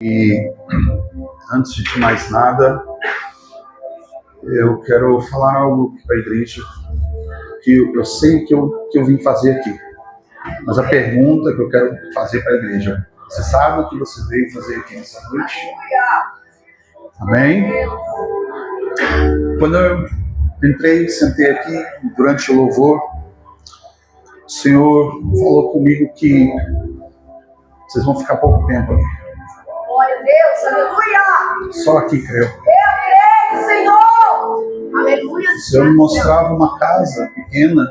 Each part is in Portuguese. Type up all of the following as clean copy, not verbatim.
E antes de mais nada, eu quero falar algo para a igreja que eu sei que eu vim fazer aqui. Mas a pergunta que eu quero fazer para a igreja: você sabe o que você veio fazer aqui nessa noite? Amém? Quando eu entrei, sentei aqui durante o louvor, o Senhor falou comigo que vocês vão ficar pouco tempo aqui. Glória a Deus, aleluia! Só aqui, creio. Eu creio, Senhor! Aleluia! O Senhor me mostrava uma casa pequena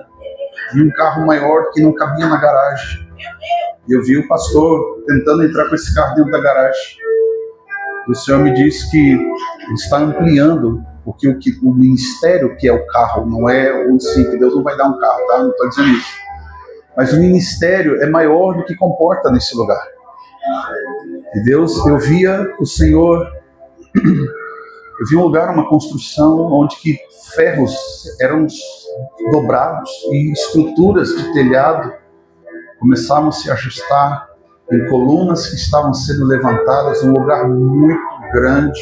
e um carro maior que não cabia na garagem. E eu vi o pastor tentando entrar com esse carro dentro da garagem. E o Senhor me disse que ele está ampliando, porque o ministério que é o carro, não é o sim, que Deus não vai dar um carro, tá? Não estou dizendo isso. Mas o ministério é maior do que comporta nesse lugar. E Deus, eu via o Senhor, eu vi um lugar, uma construção, onde que ferros eram dobrados e estruturas de telhado começavam a se ajustar em colunas que estavam sendo levantadas, um lugar muito grande,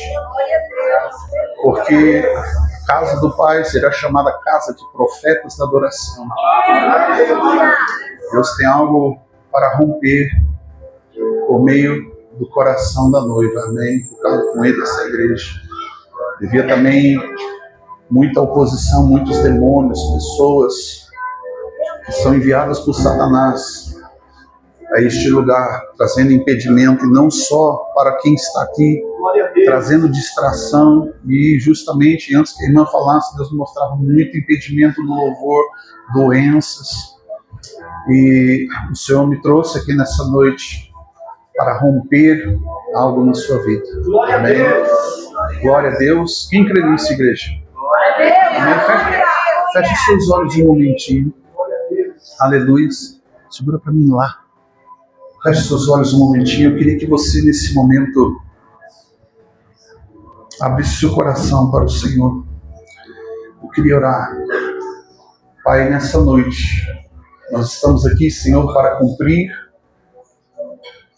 porque a casa do Pai será chamada casa de profetas da adoração. Deus tem algo para romper por meio do coração da noiva, amém? Por causa com ele dessa igreja. Devia também muita oposição, muitos demônios, pessoas que são enviadas por Satanás a este lugar, trazendo impedimento, e não só para quem está aqui, trazendo distração. E justamente antes que a irmã falasse, Deus me mostrava muito impedimento no louvor, doenças. E o Senhor me trouxe aqui nessa noite para romper algo na sua vida. Amém? Glória a Deus. Quem crê nisso, igreja? Amém? Feche seus olhos um momentinho. Aleluia. Segura para mim lá. Feche seus olhos um momentinho. Eu queria que você, nesse momento, abrisse seu coração para o Senhor. Eu queria orar. Pai, nessa noite, nós estamos aqui, Senhor, para cumprir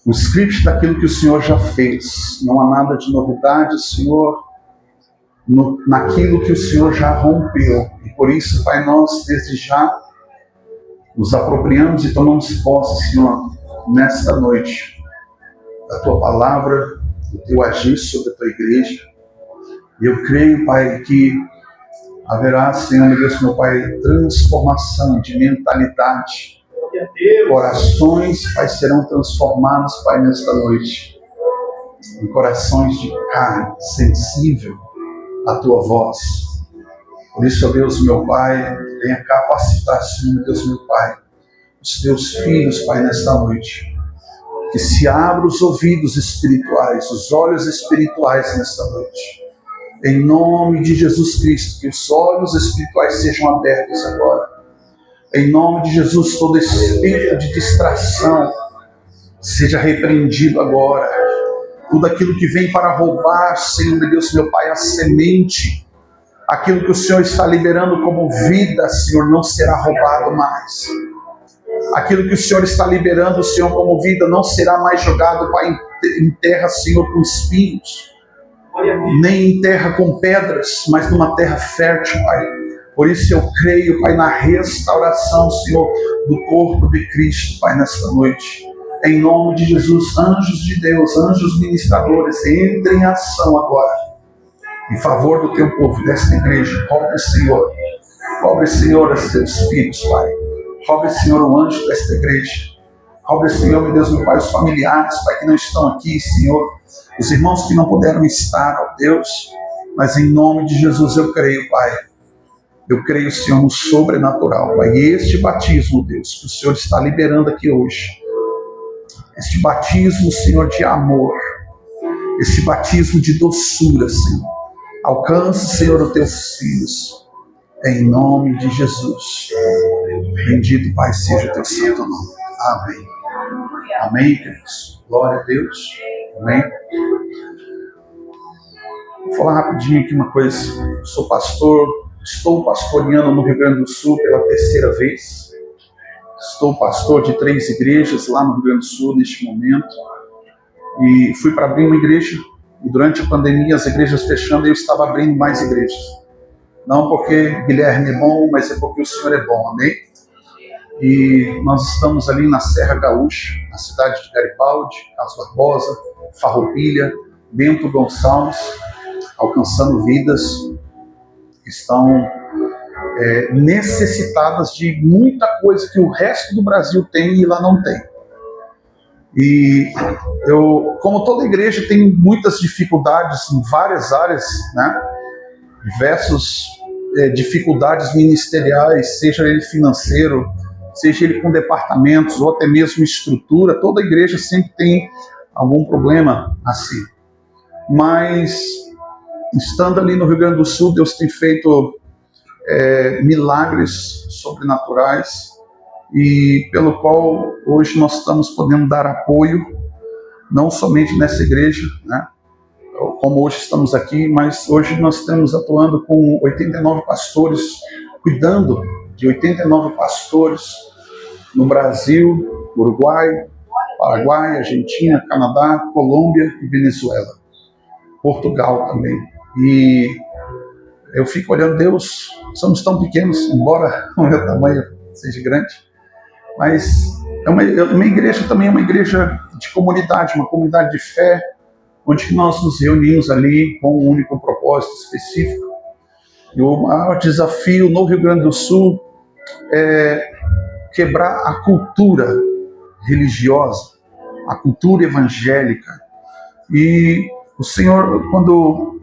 o script daquilo que o Senhor já fez. Não há nada de novidade, Senhor, naquilo que o Senhor já rompeu. E por isso, Pai, nós desde já nos apropriamos e tomamos posse, Senhor, nesta noite, da Tua palavra, do Teu agir sobre a Tua igreja. E eu creio, Pai, que haverá, Senhor, meu Deus, meu Pai, transformação de mentalidade. Corações, Pai, serão transformados, Pai, nesta noite, em corações de carne, sensível à Tua voz. Por isso, ó Deus, meu Pai, venha capacitar, Senhor, meu Deus, meu Pai, os Teus filhos, Pai, nesta noite. Que se abram os ouvidos espirituais, os olhos espirituais nesta noite. Em nome de Jesus Cristo, que os olhos espirituais sejam abertos agora. Em nome de Jesus, todo espírito de distração seja repreendido agora. Tudo aquilo que vem para roubar, Senhor, meu Deus, meu Pai, a semente, aquilo que o Senhor está liberando como vida, Senhor, não será roubado mais. Aquilo que o Senhor está liberando, Senhor, como vida, não será mais jogado, Pai, em terra, Senhor, com espinhos, nem em terra com pedras, mas numa terra fértil, Pai. Por isso eu creio, Pai, na restauração, Senhor, do corpo de Cristo, Pai, nesta noite. Em nome de Jesus, anjos de Deus, anjos ministradores, entrem em ação agora, em favor do Teu povo, desta igreja. Cobre, Senhor, os Teus filhos, Pai. Cobre, Senhor, o anjo desta igreja. Cobre, Senhor, meu Deus, meu Pai, os familiares, Pai, que não estão aqui, Senhor. Os irmãos que não puderam estar, ó Deus. Mas em nome de Jesus eu creio, Pai. Eu creio, Senhor, no sobrenatural, Pai. E este batismo, Deus, que o Senhor está liberando aqui hoje. Este batismo, Senhor, de amor. Este batismo de doçura, Senhor. Alcance, Senhor, os Teus filhos. Em nome de Jesus. Bendito, Pai, seja o Teu santo nome. Amém. Amém, queridos. Glória a Deus. Amém. Vou falar rapidinho aqui uma coisa. Eu sou pastor, estou pastoreando no Rio Grande do Sul pela terceira vez. Estou pastor de 3 igrejas lá no Rio Grande do Sul neste momento. e fui para abrir uma igreja, e durante a pandemia as igrejas fechando, eu estava abrindo mais igrejas. Não porque Guilherme é bom, mas é porque o Senhor é bom, amém? E nós estamos ali na Serra Gaúcha, na cidade de Garibaldi, Carlos Barbosa, Farroupilha, Bento Gonçalves, alcançando vidas que estão necessitadas de muita coisa que o resto do Brasil tem e lá não tem. E eu, como toda igreja, tem muitas dificuldades em várias áreas, né? Diversas dificuldades ministeriais, seja ele financeiro, seja ele com departamentos ou até mesmo estrutura. Toda igreja sempre tem algum problema assim. Mas, estando ali no Rio Grande do Sul, Deus tem feito milagres sobrenaturais, e pelo qual hoje nós estamos podendo dar apoio, não somente nessa igreja, né, como hoje estamos aqui, mas hoje nós estamos atuando com 89 pastores, cuidando de 89 pastores no Brasil, Uruguai, Paraguai, Argentina, Canadá, Colômbia e Venezuela, Portugal também. E eu fico olhando, Deus, somos tão pequenos, embora o meu tamanho seja grande, mas uma igreja também é uma igreja de comunidade, uma comunidade de fé, onde nós nos reunimos ali com um único propósito específico. E o maior desafio no Rio Grande do Sul é quebrar a cultura religiosa, a cultura evangélica. E o Senhor, quando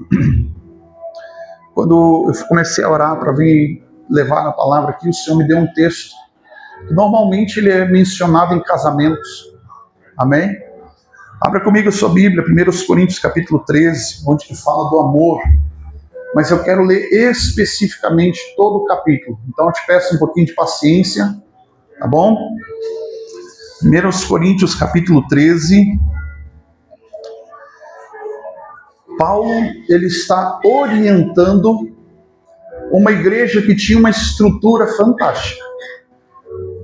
eu comecei a orar para vir levar a palavra aqui, o Senhor me deu um texto que normalmente ele é mencionado em casamentos. Amém? Abra comigo a sua Bíblia, 1 Coríntios capítulo 13, onde que fala do amor. Mas eu quero ler especificamente todo o capítulo. Então eu te peço um pouquinho de paciência, tá bom? 1 Coríntios capítulo 13. Paulo, ele está orientando uma igreja que tinha uma estrutura fantástica.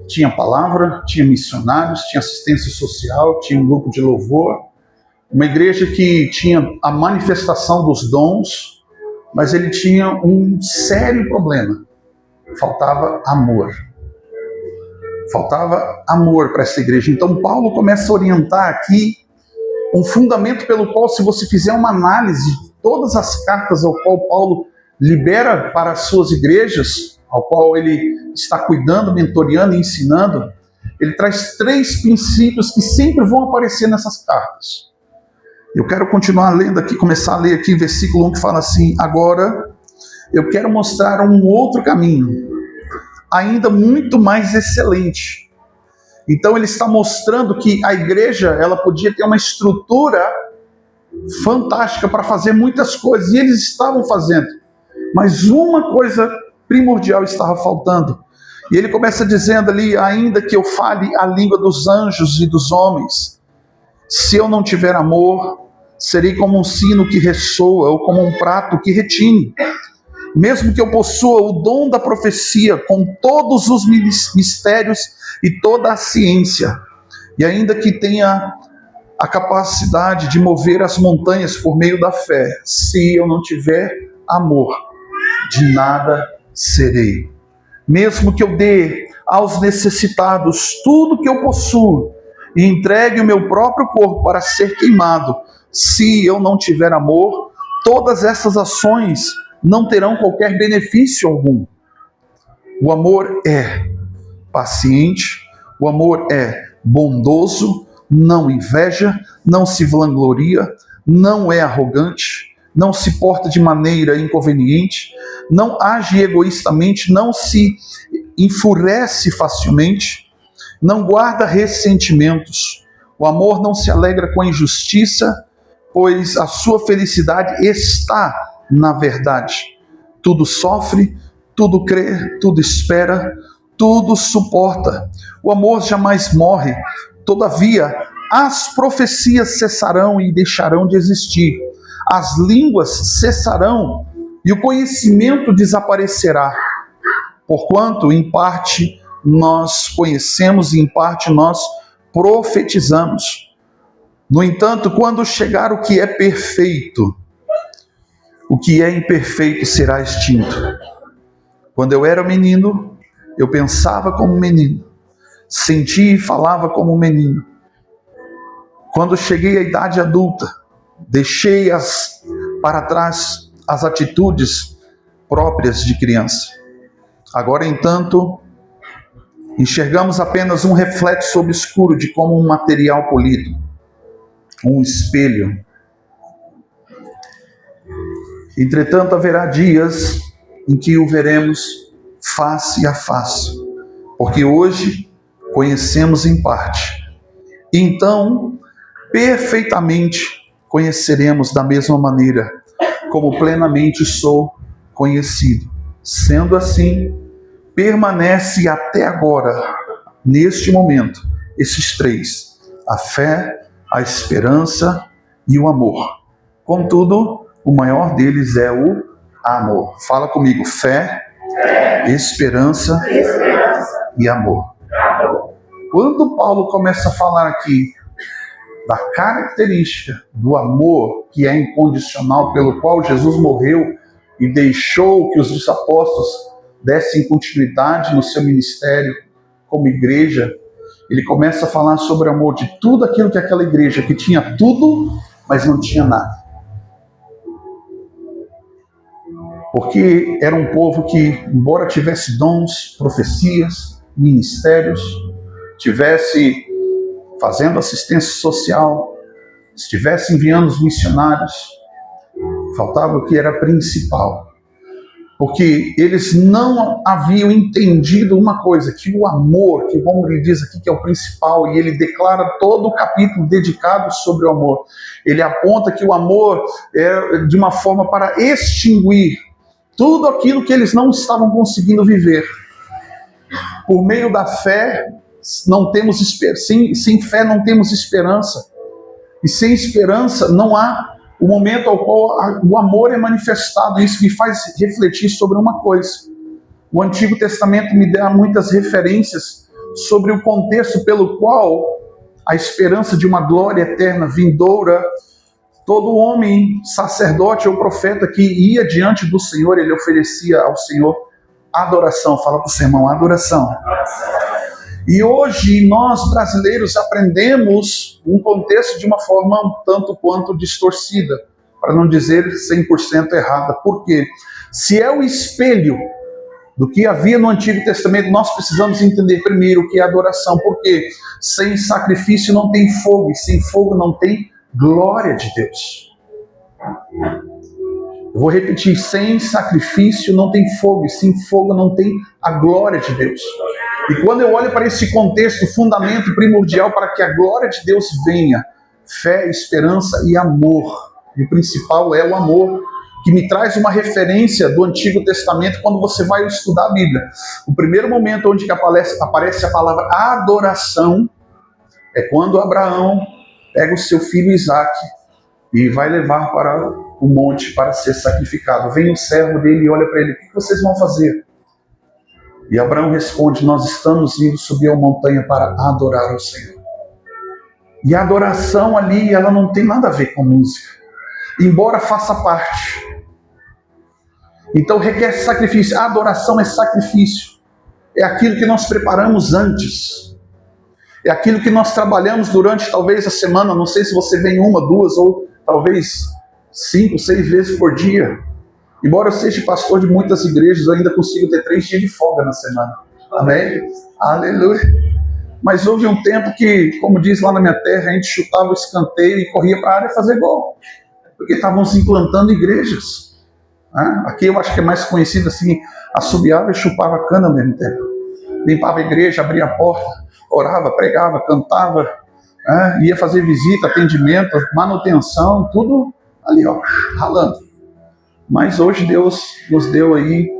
Tinha palavra, tinha missionários, tinha assistência social, tinha um grupo de louvor. Uma igreja que tinha a manifestação dos dons, mas ele tinha um sério problema. Faltava amor. Faltava amor para essa igreja. Então Paulo começa a orientar aqui um fundamento pelo qual, se você fizer uma análise de todas as cartas ao qual Paulo libera para as suas igrejas, ao qual ele está cuidando, mentoreando e ensinando, ele traz 3 princípios que sempre vão aparecer nessas cartas. Eu quero continuar lendo aqui, começar a ler aqui versículo 1 que fala assim: agora eu quero mostrar um outro caminho, ainda muito mais excelente. Então ele está mostrando que a igreja, ela podia ter uma estrutura fantástica para fazer muitas coisas, e eles estavam fazendo, mas uma coisa primordial estava faltando. E ele começa dizendo ali: ainda que eu fale a língua dos anjos e dos homens, se eu não tiver amor, serei como um sino que ressoa ou como um prato que retine. Mesmo que eu possua o dom da profecia com todos os mistérios e toda a ciência, e ainda que tenha a capacidade de mover as montanhas por meio da fé, se eu não tiver amor, de nada serei. Mesmo que eu dê aos necessitados tudo que eu possuo e entregue o meu próprio corpo para ser queimado, se eu não tiver amor, todas essas ações não terão qualquer benefício algum. O amor é paciente, o amor é bondoso, não inveja, não se vangloria, não é arrogante, não se porta de maneira inconveniente, não age egoístamente, não se enfurece facilmente, não guarda ressentimentos. O amor não se alegra com a injustiça, pois a sua felicidade está na verdade. Tudo sofre, tudo crê, tudo espera, tudo suporta. O amor jamais morre. Todavia, as profecias cessarão e deixarão de existir. As línguas cessarão e o conhecimento desaparecerá. Porquanto, em parte, nós conhecemos e em parte nós profetizamos. No entanto, quando chegar o que é perfeito, o que é imperfeito será extinto. Quando eu era menino, eu pensava como menino, sentia e falava como menino. Quando cheguei à idade adulta, deixei para trás as atitudes próprias de criança. Agora, entanto, enxergamos apenas um reflexo obscuro de como um material polido, um espelho. Entretanto, haverá dias em que o veremos face a face, porque hoje conhecemos em parte. Então, perfeitamente conheceremos da mesma maneira como plenamente sou conhecido. Sendo assim, permanece até agora, neste momento, esses três: a fé, a esperança e o amor. Contudo, o maior deles é o amor. Fala comigo: fé, esperança e amor. Quando Paulo começa a falar aqui da característica do amor que é incondicional, pelo qual Jesus morreu e deixou que os apóstolos dessem continuidade no seu ministério como igreja, ele começa a falar sobre o amor de tudo aquilo que aquela igreja, que tinha tudo, mas não tinha nada. Porque era um povo que, embora tivesse dons, profecias, ministérios, estivesse fazendo assistência social, estivesse enviando os missionários, faltava o que era principal. Porque eles não haviam entendido uma coisa, que o amor, que como ele diz aqui que é o principal, e ele declara todo o capítulo dedicado sobre o amor. Ele aponta que o amor é de uma forma para extinguir tudo aquilo que eles não estavam conseguindo viver. Por meio da fé, não temos sem fé não temos esperança. E sem esperança não há o momento ao qual o amor é manifestado. Isso me faz refletir sobre uma coisa. O Antigo Testamento me dá muitas referências sobre o contexto pelo qual a esperança de uma glória eterna vindoura. Todo homem, sacerdote ou profeta que ia diante do Senhor, ele oferecia ao Senhor adoração. Fala para o seu irmão: adoração. E hoje nós brasileiros aprendemos um contexto de uma forma um tanto quanto distorcida, para não dizer 100% errada. Por quê? Se é o espelho do que havia no Antigo Testamento, nós precisamos entender primeiro o que é adoração. Porque sem sacrifício não tem fogo, e sem fogo não tem glória de Deus. Eu vou repetir: sem sacrifício não tem fogo, e sem fogo não tem a glória de Deus. E quando eu olho para esse contexto, o fundamento primordial para que a glória de Deus venha: fé, esperança e amor. E o principal é o amor, que me traz uma referência do Antigo Testamento quando você vai estudar a Bíblia. O primeiro momento onde aparece a palavra adoração é quando Abraão pega o seu filho Isaque e vai levar para o monte para ser sacrificado. Vem o servo dele e olha para ele: o que vocês vão fazer? E Abraão responde: nós estamos indo subir a montanha para adorar ao Senhor. E a adoração ali, ela não tem nada a ver com música, embora faça parte. Então requer sacrifício. A adoração é sacrifício. É aquilo que nós preparamos antes. É aquilo que nós trabalhamos durante talvez a semana. Não sei se você vem 1, 2 ou talvez 5, 6 vezes por dia. Embora eu seja pastor de muitas igrejas, eu ainda consigo ter 3 dias de folga na semana. Amém? Aleluia. Mas houve um tempo que, como diz lá na minha terra, a gente chutava o escanteio e corria para a área fazer gol. Porque estavam se implantando igrejas. Aqui eu acho que é mais conhecido assim: assobiava e chupava cana ao mesmo tempo. Limpava a igreja, abria a porta, orava, pregava, cantava, ia fazer visita, atendimento, manutenção, tudo ali, ó, ralando. Mas hoje Deus nos deu aí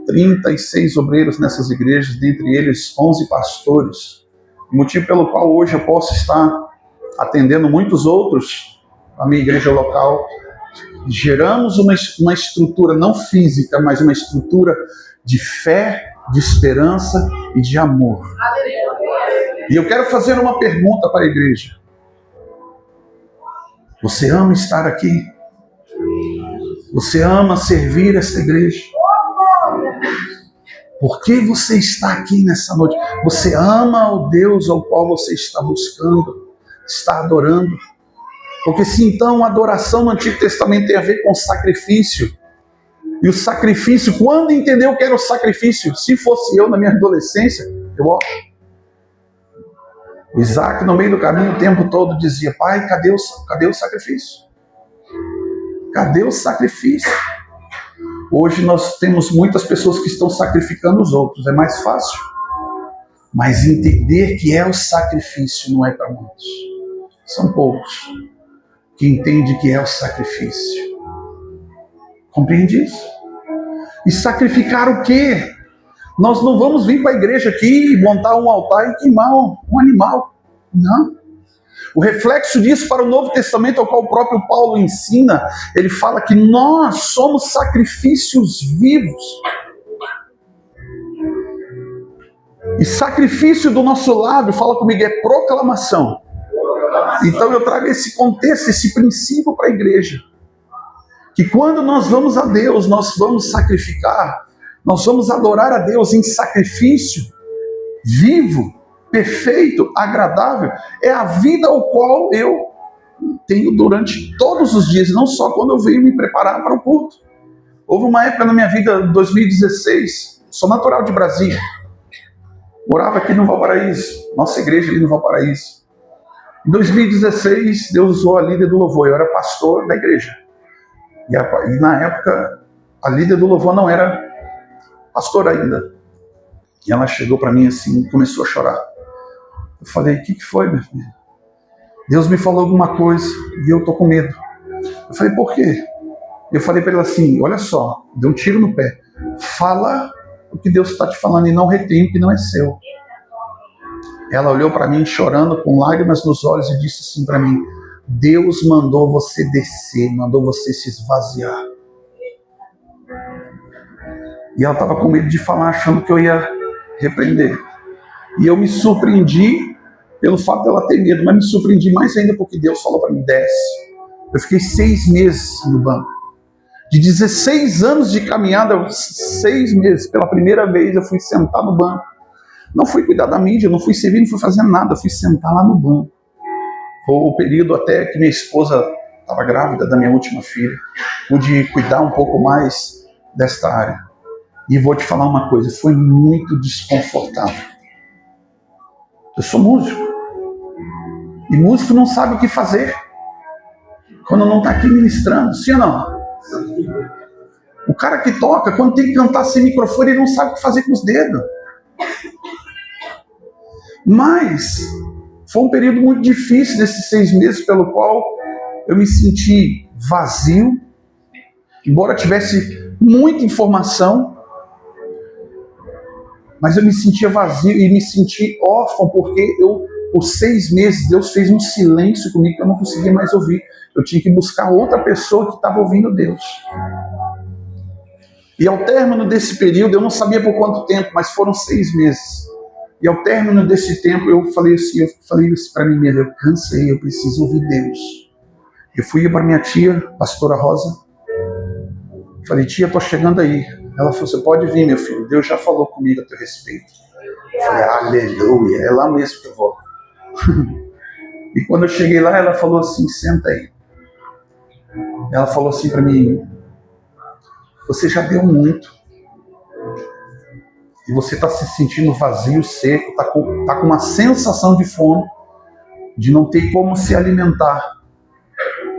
36 obreiros nessas igrejas, dentre eles 11 pastores. O motivo pelo qual hoje eu posso estar atendendo muitos outros na minha igreja local. Geramos uma estrutura não física, mas uma estrutura de fé, de esperança e de amor. E eu quero fazer uma pergunta para a igreja. Você ama estar aqui? Você ama servir esta igreja? Por que você está aqui nessa noite? Você ama o Deus ao qual você está buscando, está adorando? Porque se então a adoração no Antigo Testamento tem a ver com sacrifício, e o sacrifício, quando entendeu que era o sacrifício? Se fosse eu na minha adolescência, o Isaac no meio do caminho o tempo todo dizia: pai, cadê o sacrifício? Cadê o sacrifício? Hoje nós temos muitas pessoas que estão sacrificando os outros, é mais fácil. Mas entender que é o sacrifício não é para muitos. São poucos que entendem que é o sacrifício. Compreende isso? E sacrificar o quê? Nós não vamos vir para a igreja aqui, montar um altar e queimar um animal. Não. O reflexo disso para o Novo Testamento, ao qual o próprio Paulo ensina, ele fala que nós somos sacrifícios vivos. E sacrifício do nosso lado, fala comigo, é proclamação. Então eu trago esse contexto, esse princípio para a igreja. Que quando nós vamos a Deus, nós vamos sacrificar, nós vamos adorar a Deus em sacrifício vivo, perfeito, agradável. É a vida ao qual eu tenho durante todos os dias, não só quando eu venho me preparar para o culto. Houve uma época na minha vida, 2016, sou natural de Brasília, morava aqui no Valparaíso, nossa igreja ali no Valparaíso. Em 2016, Deus usou a líder do louvor, eu era pastor da igreja. E na época, a líder do louvor não era pastor ainda. E ela chegou para mim assim e começou a chorar. Eu falei: o que foi, minha filha? Deus me falou alguma coisa e eu tô com medo. Eu falei: por quê? Eu falei para ela assim: olha só, deu um tiro no pé. Fala o que Deus está te falando e não retém o que não é seu. Ela olhou para mim chorando, com lágrimas nos olhos, e disse assim para mim: Deus mandou você descer, mandou você se esvaziar. E ela estava com medo de falar, achando que eu ia repreender. E eu me surpreendi pelo fato dela ter medo, mas me surpreendi mais ainda porque Deus falou para mim: desce. Eu fiquei 6 meses no banco. De 16 anos de caminhada, 6 meses, pela primeira vez eu fui sentar no banco. Não fui cuidar da mídia, não fui servir, não fui fazer nada, eu fui sentar lá no banco. Foi o período até que minha esposa estava grávida da minha última filha. Pude cuidar um pouco mais desta área. E vou te falar uma coisa, foi muito desconfortável. Eu sou músico. E músico não sabe o que fazer quando não está aqui ministrando, sim ou não? O cara que toca, quando tem que cantar sem microfone, ele não sabe o que fazer com os dedos. Mas foi um período muito difícil desses 6 meses, pelo qual eu me senti vazio, embora tivesse muita informação, mas eu me sentia vazio e me senti órfão, porque por 6 meses Deus fez um silêncio comigo que eu não conseguia mais ouvir. Eu tinha que buscar outra pessoa que estava ouvindo Deus. E ao término desse período, eu não sabia por quanto tempo, mas foram 6 meses. E ao término desse tempo, eu falei assim para mim mesmo: eu cansei, eu preciso ouvir Deus. Eu fui para minha tia, pastora Rosa. Falei: tia, estou chegando aí. Ela falou: você pode vir, meu filho, Deus já falou comigo a teu respeito. Eu falei: aleluia, é lá mesmo que eu vou. E quando eu cheguei lá, ela falou assim: senta aí. Ela falou assim para mim: você já deu muito. E você está se sentindo vazio, seco, está com uma sensação de fome, de não ter como se alimentar.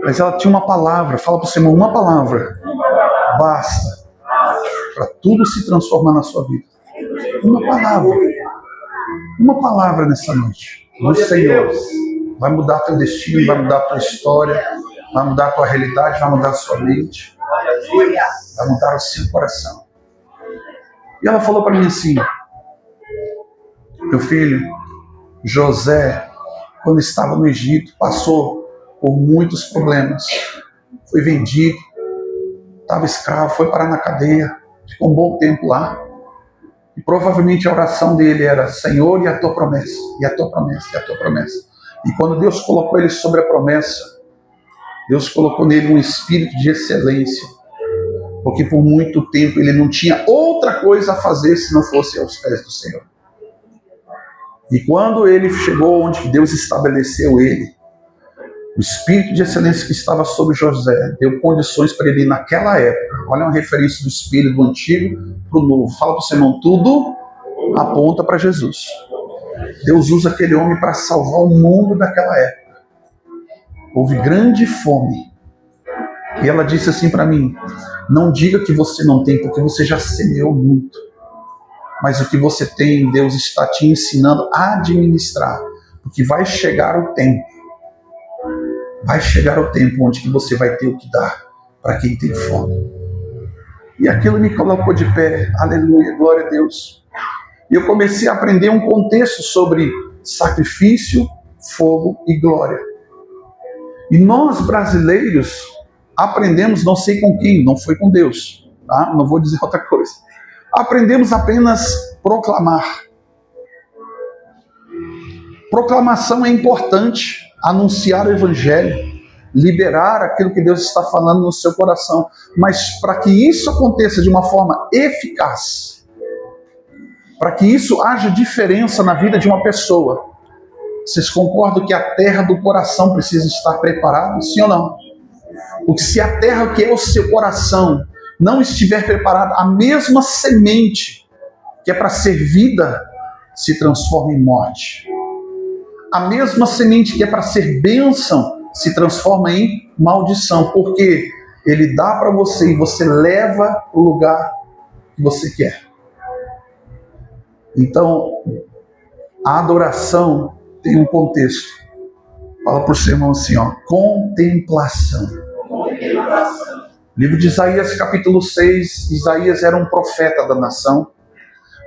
Mas ela tinha uma palavra, fala para o seu irmão, uma palavra, basta, para tudo se transformar na sua vida. Uma palavra nessa noite, do Senhor, vai mudar teu destino, vai mudar tua história, vai mudar tua realidade, vai mudar a sua mente, vai mudar o seu coração. E ela falou para mim assim: meu filho, José, quando estava no Egito, passou por muitos problemas. Foi vendido, estava escravo, foi parar na cadeia, ficou um bom tempo lá. E provavelmente a oração dele era: Senhor, e a tua promessa? E a tua promessa? E a tua promessa? E quando Deus colocou ele sobre a promessa, Deus colocou nele um espírito de excelência, porque por muito tempo ele não tinha outra coisa a fazer se não fosse aos pés do Senhor. E quando ele chegou onde Deus estabeleceu ele, o espírito de excelência que estava sobre José deu condições para ele naquela época. Olha uma referência do espírito do antigo para o novo. Fala para o seu irmão, tudo aponta para Jesus. Deus usa aquele homem para salvar o mundo daquela época. Houve grande fome. E ela disse assim para mim, não diga que você não tem, porque você já semeou muito. Mas o que você tem, Deus está te ensinando a administrar. Porque vai chegar o tempo. Vai chegar o tempo onde que você vai ter o que dar para quem tem fome. E aquilo me colocou de pé. Aleluia, glória a Deus. E eu comecei a aprender um contexto sobre sacrifício, fogo e glória. E nós brasileiros aprendemos, não sei com quem, não foi com Deus, tá? Não vou dizer outra coisa. Aprendemos apenas proclamar. Proclamação é importante, anunciar o evangelho, liberar aquilo que Deus está falando no seu coração. Mas para que isso aconteça de uma forma eficaz, para que isso haja diferença na vida de uma pessoa, vocês concordam que a terra do coração precisa estar preparada? Sim ou não? Porque se a terra que é o seu coração não estiver preparada, a mesma semente que é para ser vida se transforma em morte. A mesma semente que é para ser bênção se transforma em maldição. Porque ele dá para você e você leva o lugar que você quer. Então, a adoração tem um contexto. Fala para o seu irmão assim, ó, contemplação. Livro de Isaías, capítulo 6. Isaías era um profeta da nação,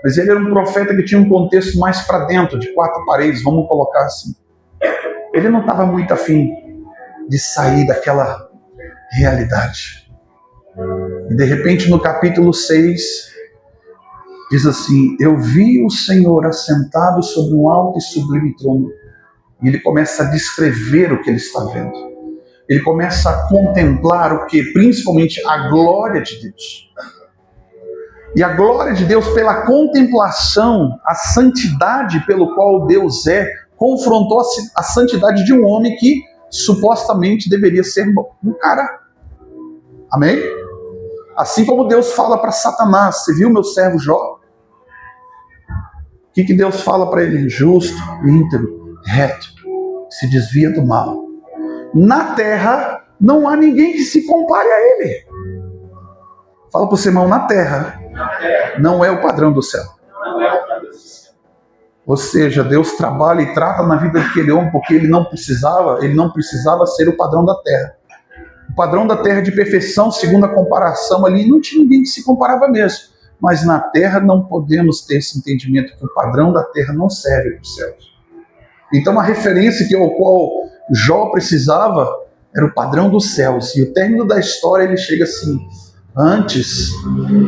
mas ele era um profeta que tinha um contexto mais para dentro, de quatro paredes, vamos colocar assim. Ele não estava muito afim de sair daquela realidade. E de repente, no capítulo 6, diz assim, eu vi o Senhor assentado sobre um alto e sublime trono. E ele começa a descrever o que ele está vendo. Ele começa a contemplar o que? Principalmente a glória de Deus. E a glória de Deus, pela contemplação, a santidade pelo qual Deus é, confrontou a santidade de um homem que supostamente deveria ser um cara. Amém? Assim como Deus fala para Satanás, você viu meu servo Jó? O que Deus fala para ele? Justo, íntegro, reto, se desvia do mal. Na terra não há ninguém que se compare a ele. Fala para o seu irmão, na terra não é o padrão do céu. Ou seja, Deus trabalha e trata na vida daquele homem porque ele não precisava ser o padrão da terra. O padrão da terra de perfeição, segundo a comparação ali, não tinha ninguém que se comparava mesmo. Mas na terra não podemos ter esse entendimento que o padrão da terra não serve para os céus. Então a referência ao qual Jó precisava era o padrão dos céus. E o término da história ele chega assim, antes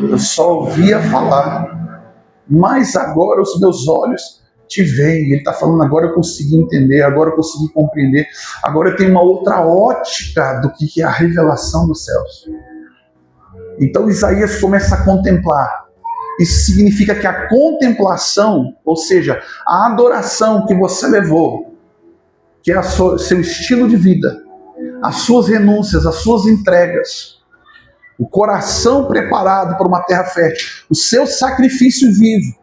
eu só ouvia falar, mas agora os meus olhos te veem. Ele está falando, agora eu consegui entender, agora eu consegui compreender, agora eu tenho uma outra ótica do que é a revelação dos céus. Então Isaías começa a contemplar. Isso significa que a contemplação, ou seja, a adoração que você levou, que é seu estilo de vida, as suas renúncias, as suas entregas, o coração preparado para uma terra fértil, o seu sacrifício vivo,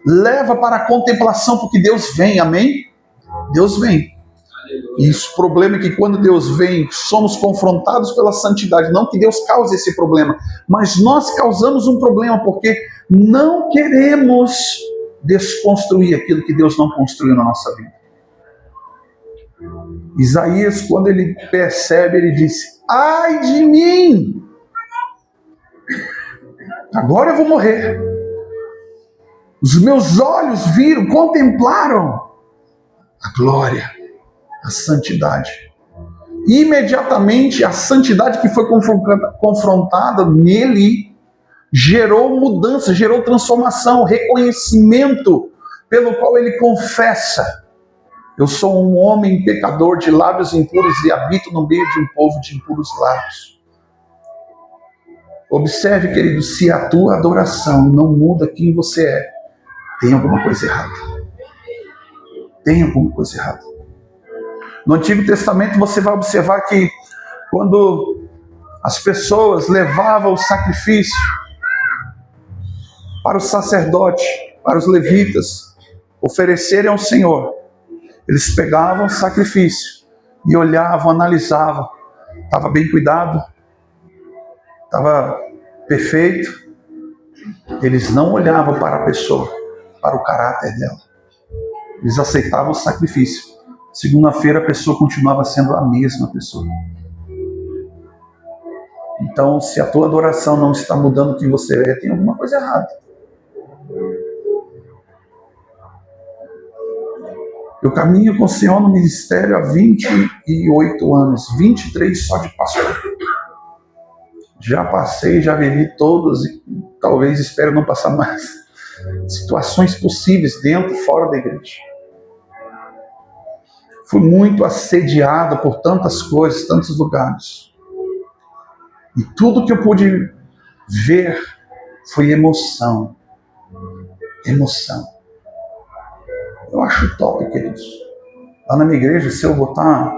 leva para a contemplação, porque Deus vem, amém? Deus vem. E o problema é que quando Deus vem, somos confrontados pela santidade. Não que Deus cause esse problema, mas nós causamos um problema porque não queremos desconstruir aquilo que Deus não construiu na nossa vida. Isaías, quando ele percebe, ele disse, ai de mim! Agora eu vou morrer. Os meus olhos viram, contemplaram a glória, a santidade. Imediatamente, a santidade que foi confrontada nele gerou mudança, gerou transformação, reconhecimento, pelo qual ele confessa. Eu sou um homem pecador de lábios impuros e habito no meio de um povo de impuros lábios. Observe, querido, se a tua adoração não muda quem você é, tem alguma coisa errada. Tem alguma coisa errada. No Antigo Testamento você vai observar que quando as pessoas levavam o sacrifício para o sacerdote, para os levitas, oferecerem ao Senhor, eles pegavam o sacrifício e olhavam, analisavam. Estava bem cuidado? Estava perfeito? Eles não olhavam para a pessoa, para o caráter dela. Eles aceitavam o sacrifício. Segunda-feira a pessoa continuava sendo a mesma pessoa. Então, se a tua adoração não está mudando quem você é, tem alguma coisa errada. Eu caminho com o Senhor no ministério há 28 anos, 23 só de pastor. Já passei, já vivi todas e talvez espero não passar mais situações possíveis dentro e fora da igreja. Fui muito assediado por tantas coisas, tantos lugares. E tudo que eu pude ver foi emoção. Emoção. Eu acho top, queridos. Lá na minha igreja, se eu botar...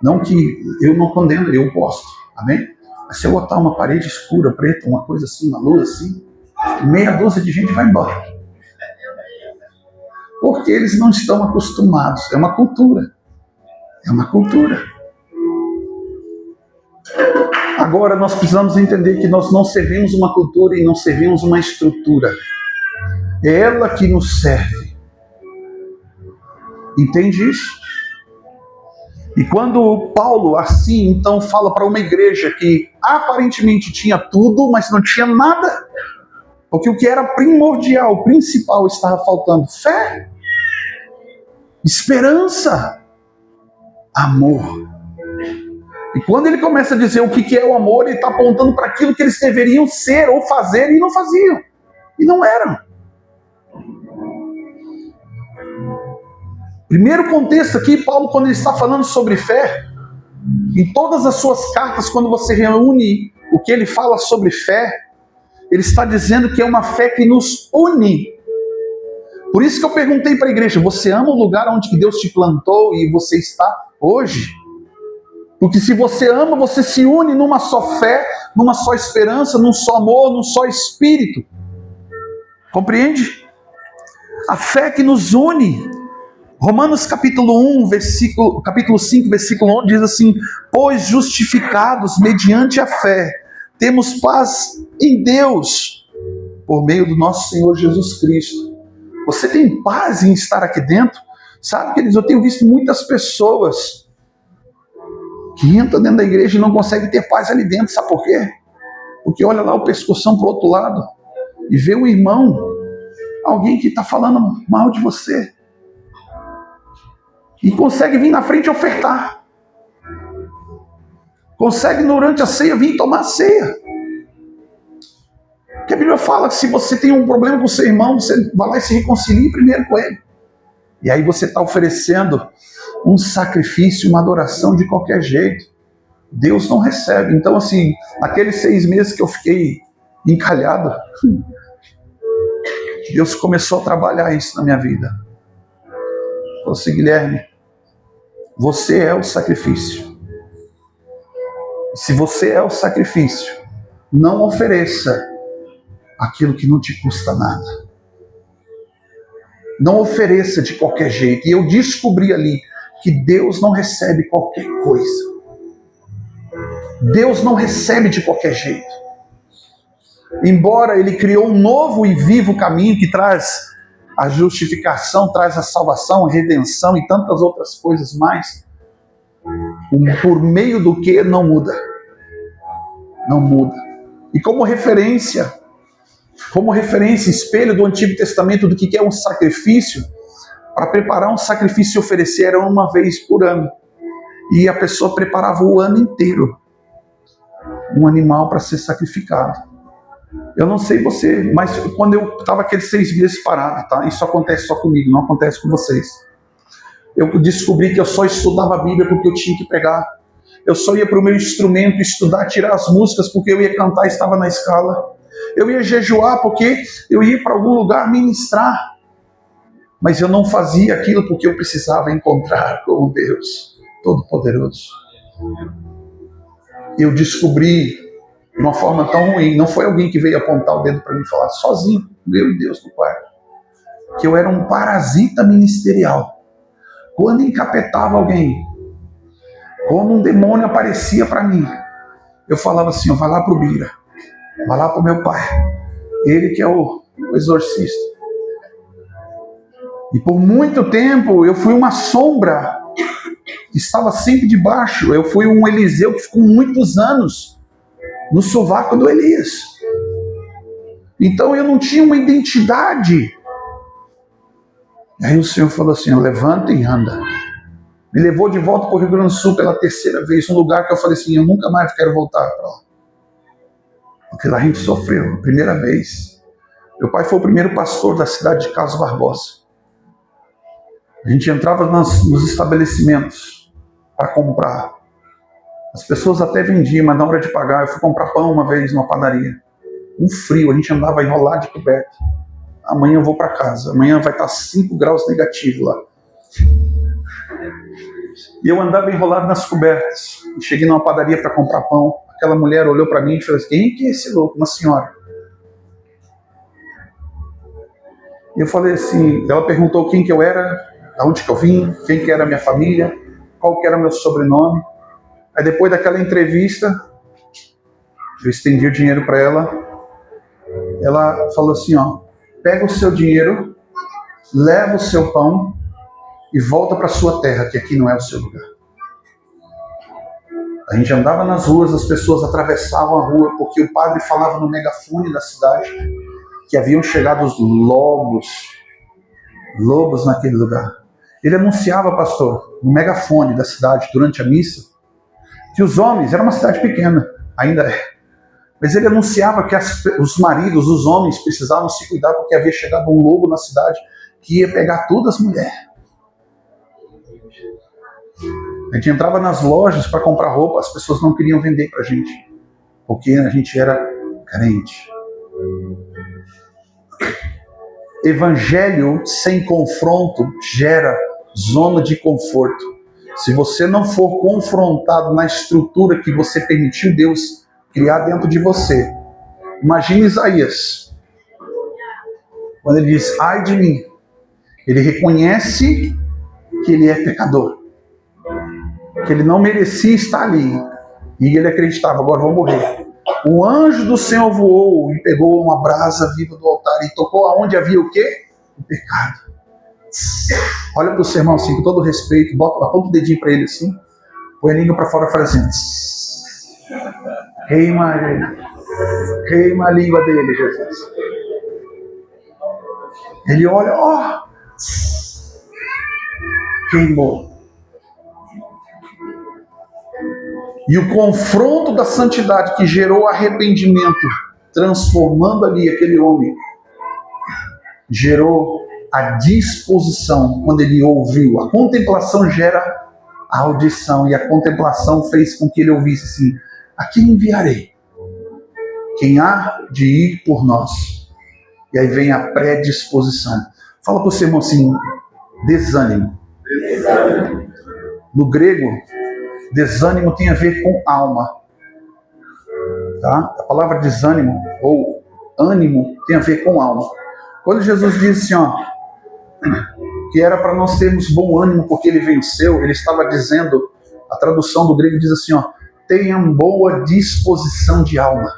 Não que eu não condeno, eu gosto. Amém? Mas se eu botar uma parede escura, preta, uma coisa assim, uma luz assim, meia dúzia de gente vai embora. Porque eles não estão acostumados. É uma cultura. É uma cultura. Agora nós precisamos entender que nós não servimos uma cultura e não servimos uma estrutura. É ela que nos serve. Entende isso? E quando Paulo assim então fala para uma igreja que aparentemente tinha tudo, mas não tinha nada, porque o que era primordial, o principal estava faltando: fé, esperança, amor. E quando ele começa a dizer o que é o amor, ele está apontando para aquilo que eles deveriam ser ou fazer e não faziam. E não eram. Primeiro contexto aqui, Paulo, quando ele está falando sobre fé, em todas as suas cartas, quando você reúne o que ele fala sobre fé, ele está dizendo que é uma fé que nos une. Por isso que eu perguntei para a igreja: você ama o lugar onde Deus te plantou e você está hoje? Porque se você ama, você se une numa só fé, numa só esperança, num só amor, num só espírito. Compreende? A fé que nos une. Romanos capítulo 5, versículo 1 diz assim: pois justificados mediante a fé, temos paz em Deus, por meio do nosso Senhor Jesus Cristo. Você tem paz em estar aqui dentro? Sabe, queridos, eu tenho visto muitas pessoas que entram dentro da igreja e não conseguem ter paz ali dentro. Sabe por quê? Porque olha lá o pescoção para o outro lado e vê o irmão, alguém que está falando mal de você, e consegue vir na frente e ofertar. Consegue durante a ceia vir tomar a ceia. Porque a Bíblia fala que se você tem um problema com o seu irmão, você vai lá e se reconcilie primeiro com ele. E aí você está oferecendo um sacrifício, uma adoração de qualquer jeito. Deus não recebe. Então, assim, aqueles 6 meses que eu fiquei encalhado, Deus começou a trabalhar isso na minha vida. Falou assim: Guilherme, você é o sacrifício. Se você é o sacrifício, não ofereça aquilo que não te custa nada. Não ofereça de qualquer jeito. E eu descobri ali que Deus não recebe qualquer coisa. Deus não recebe de qualquer jeito. Embora Ele criou um novo e vivo caminho que traz a justificação, traz a salvação, a redenção e tantas outras coisas mais, por meio do que não muda. Não muda. E como referência, espelho do Antigo Testamento do que é um sacrifício, para preparar um sacrifício e oferecer era uma vez por ano. E a pessoa preparava o ano inteiro um animal para ser sacrificado. Eu não sei você, mas quando eu estava aqueles 6 meses parado, tá? Isso acontece só comigo, não acontece com vocês. Eu descobri que eu só estudava a Bíblia porque eu tinha que pregar. Eu só ia para o meu instrumento estudar, tirar as músicas porque eu ia cantar e estava na escala. Eu ia jejuar porque eu ia para algum lugar ministrar. Mas eu não fazia aquilo porque eu precisava encontrar com o Deus Todo-Poderoso. Eu descobri de uma forma tão ruim, não foi alguém que veio apontar o dedo para mim e falar, sozinho, eu e Deus no quarto, que eu era um parasita ministerial. Quando encapetava alguém, quando um demônio aparecia para mim, eu falava assim, vai lá para o Bira, vai lá para o meu pai, ele que é o exorcista. E por muito tempo eu fui uma sombra que estava sempre debaixo. Eu fui um Eliseu que ficou muitos anos no sovaco do Elias. Então eu não tinha uma identidade. Aí o Senhor falou assim, levanta e anda. Me levou de volta para o Rio Grande do Sul pela terceira vez, um lugar que eu falei assim, eu nunca mais quero voltar para lá. Porque lá a gente sofreu, a primeira vez. Meu pai foi o primeiro pastor da cidade de Carlos Barbosa. A gente entrava nos estabelecimentos para comprar. As pessoas até vendiam, mas na hora de pagar, eu fui comprar pão uma vez numa padaria. Um frio, a gente andava enrolado de coberta. Amanhã eu vou para casa, amanhã vai estar 5 graus negativo lá. E eu andava enrolado nas cobertas. E cheguei numa padaria para comprar pão. Aquela mulher olhou para mim e falou assim, quem que é esse louco? Uma senhora. E eu falei assim, ela perguntou quem que eu era, de onde que eu vim, quem que era a minha família, qual que era o meu sobrenome. Aí depois daquela entrevista, eu estendi o dinheiro para ela. Ela falou assim, pega o seu dinheiro, leva o seu pão e volta para a sua terra, que aqui não é o seu lugar. A gente andava nas ruas, as pessoas atravessavam a rua, porque o padre falava no megafone da cidade que haviam chegado os lobos naquele lugar. Ele anunciava, pastor, no megafone da cidade, durante a missa, que os homens, era uma cidade pequena, ainda é, mas ele anunciava que os maridos, os homens, precisavam se cuidar porque havia chegado um lobo na cidade que ia pegar todas as mulheres. A gente entrava nas lojas para comprar roupa, as pessoas não queriam vender para a gente, porque a gente era crente. Evangelho sem confronto gera zona de conforto. Se você não for confrontado na estrutura que você permitiu Deus criar dentro de você. Imagine Isaías, quando ele diz, ai de mim. Ele reconhece que ele é pecador, que ele não merecia estar ali, e ele acreditava, agora vou morrer. O anjo do Senhor voou e pegou uma brasa viva do altar e tocou aonde havia o quê? O pecado. Olha para o seu irmão assim, com todo respeito, aponta o dedinho para ele assim, põe a língua para fora e fala assim, queima a língua dele, Jesus. Ele olha, queimou. E o confronto da santidade que gerou arrependimento, transformando ali aquele homem, gerou a disposição quando ele ouviu. A contemplação gera a audição, e a contemplação fez com que ele ouvisse assim, a quem enviarei? Quem há de ir por nós? E aí vem a predisposição. Fala para o seu irmão assim, desânimo. No grego, desânimo tem a ver com alma. Tá? A palavra desânimo ou ânimo tem a ver com alma. Quando Jesus disse assim, que era para nós termos bom ânimo porque ele venceu, ele estava dizendo, a tradução do grego diz assim, tenham boa disposição de alma.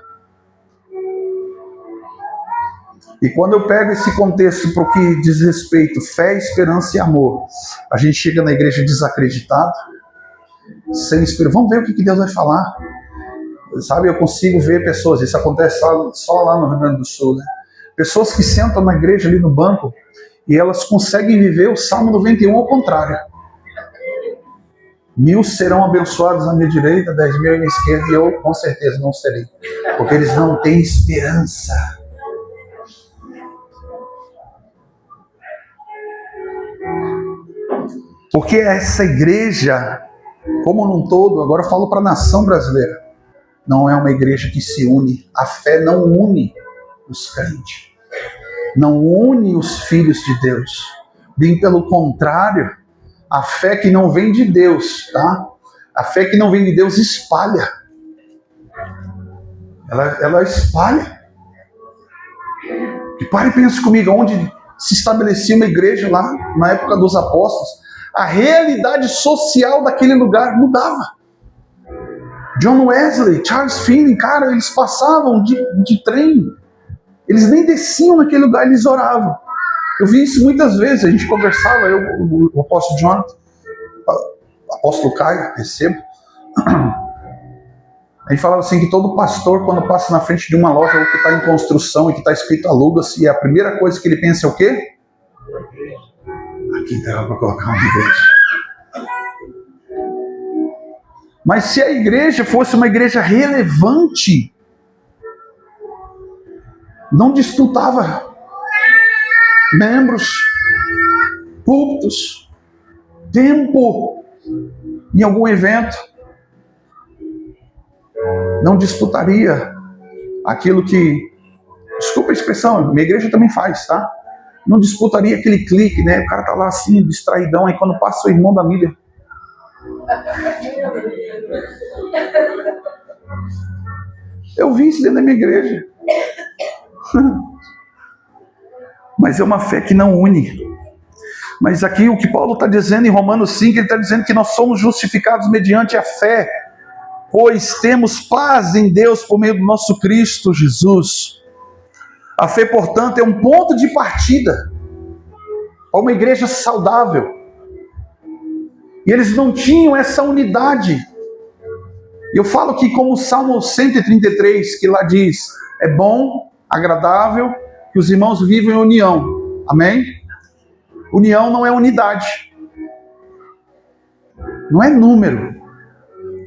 E quando eu pego esse contexto para o que diz respeito, fé, esperança e amor, a gente chega na igreja desacreditado, sem esperança. Vamos ver o que Deus vai falar. Sabe, eu consigo ver pessoas, isso acontece só lá no Rio Grande do Sul, né? Pessoas que sentam na igreja ali no banco e elas conseguem viver o Salmo 91 ao contrário. 1000 serão abençoados à minha direita, 10.000 à minha esquerda, e eu com certeza não serei. Porque eles não têm esperança. Porque essa igreja, como num todo, agora eu falo para a nação brasileira, não é uma igreja que se une. A fé não une os crentes, não une os filhos de Deus. Bem pelo contrário, a fé que não vem de Deus, tá? A fé que não vem de Deus espalha. Ela espalha. E pare e pense comigo, onde se estabelecia uma igreja lá, na época dos apóstolos, a realidade social daquele lugar mudava. John Wesley, Charles Finney, cara, eles passavam de trem. Eles nem desciam naquele lugar, eles oravam. Eu vi isso muitas vezes, a gente conversava, o apóstolo Jonathan, o apóstolo Caio, recebo. A gente falava assim que todo pastor, quando passa na frente de uma loja que está em construção e que está escrito aluga-se, a primeira coisa que ele pensa é o quê? Aqui dá para colocar uma igreja. Mas se a igreja fosse uma igreja relevante, não disputava membros, púlpitos, tempo em algum evento, não disputaria aquilo que, desculpa a expressão, minha igreja também faz, tá? Não disputaria aquele clique, né? O cara tá lá assim, distraidão, aí quando passa o irmão da mídia. Eu vi isso dentro da minha igreja. Mas é uma fé que não une. Mas aqui o que Paulo está dizendo em Romanos 5, ele está dizendo que nós somos justificados mediante a fé, pois temos paz em Deus por meio do nosso Cristo Jesus. A fé, portanto, é um ponto de partida para uma igreja saudável. E eles não tinham essa unidade. Eu falo que como o Salmo 133, que lá diz, é bom, agradável, que os irmãos vivam em união. Amém? União não é unidade. Não é número.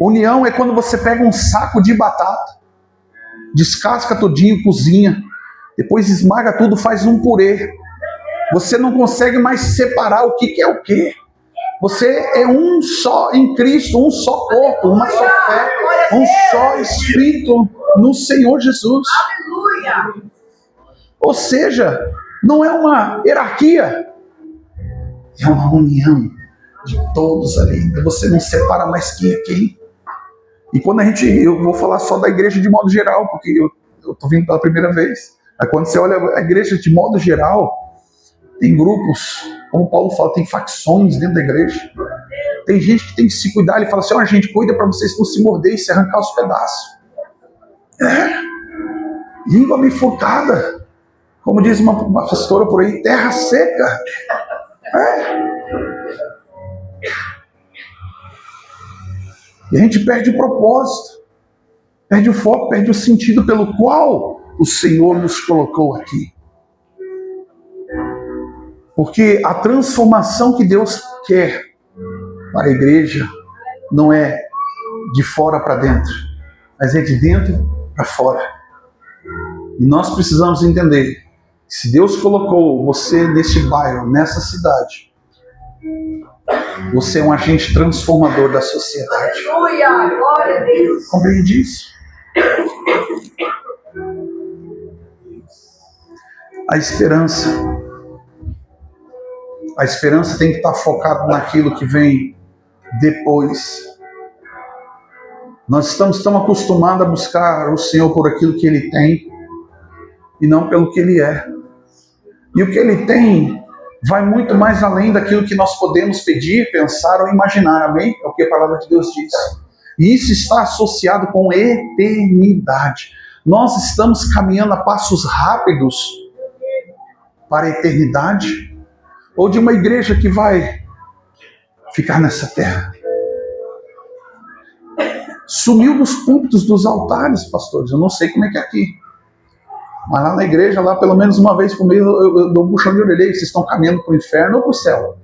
União é quando você pega um saco de batata, descasca todinho, cozinha, depois esmaga tudo, faz um purê. Você não consegue mais separar o que é o que. Você é um só em Cristo, um só corpo, uma só fé, um só Espírito no Senhor Jesus. Aleluia! Ou seja, não é uma hierarquia, é uma união de todos ali. Você não separa mais quem é quem. E quando eu vou falar só da igreja de modo geral, porque eu estou vindo pela primeira vez. Mas quando você olha a igreja de modo geral, tem grupos, como Paulo fala, tem facções dentro da igreja. Tem gente que tem que se cuidar, ele fala assim, ó, gente, cuida para vocês não se morder e se arrancar os pedaços. Língua bifurcada. Como diz uma pastora por aí, terra seca. E a gente perde o propósito, perde o foco, perde o sentido pelo qual o Senhor nos colocou aqui. Porque a transformação que Deus quer para a igreja não é de fora para dentro, mas é de dentro para fora. E nós precisamos entender que se Deus colocou você neste bairro, nessa cidade, você é um agente transformador da sociedade. Aleluia! Glória a Deus! Compreende isso? A esperança tem que estar focada naquilo que vem depois. Nós estamos tão acostumados a buscar o Senhor por aquilo que Ele tem e não pelo que Ele é. E o que Ele tem vai muito mais além daquilo que nós podemos pedir, pensar ou imaginar. Amém? É o que a palavra de Deus diz. E isso está associado com eternidade. Nós estamos caminhando a passos rápidos para a eternidade, ou de uma igreja que vai ficar nessa terra. Sumiu dos púlpitos dos altares, pastores. Eu não sei como é que é aqui. Mas lá na igreja, lá pelo menos uma vez por mês, eu dou um puxão de orelha. Vocês estão caminhando para o inferno ou para o céu?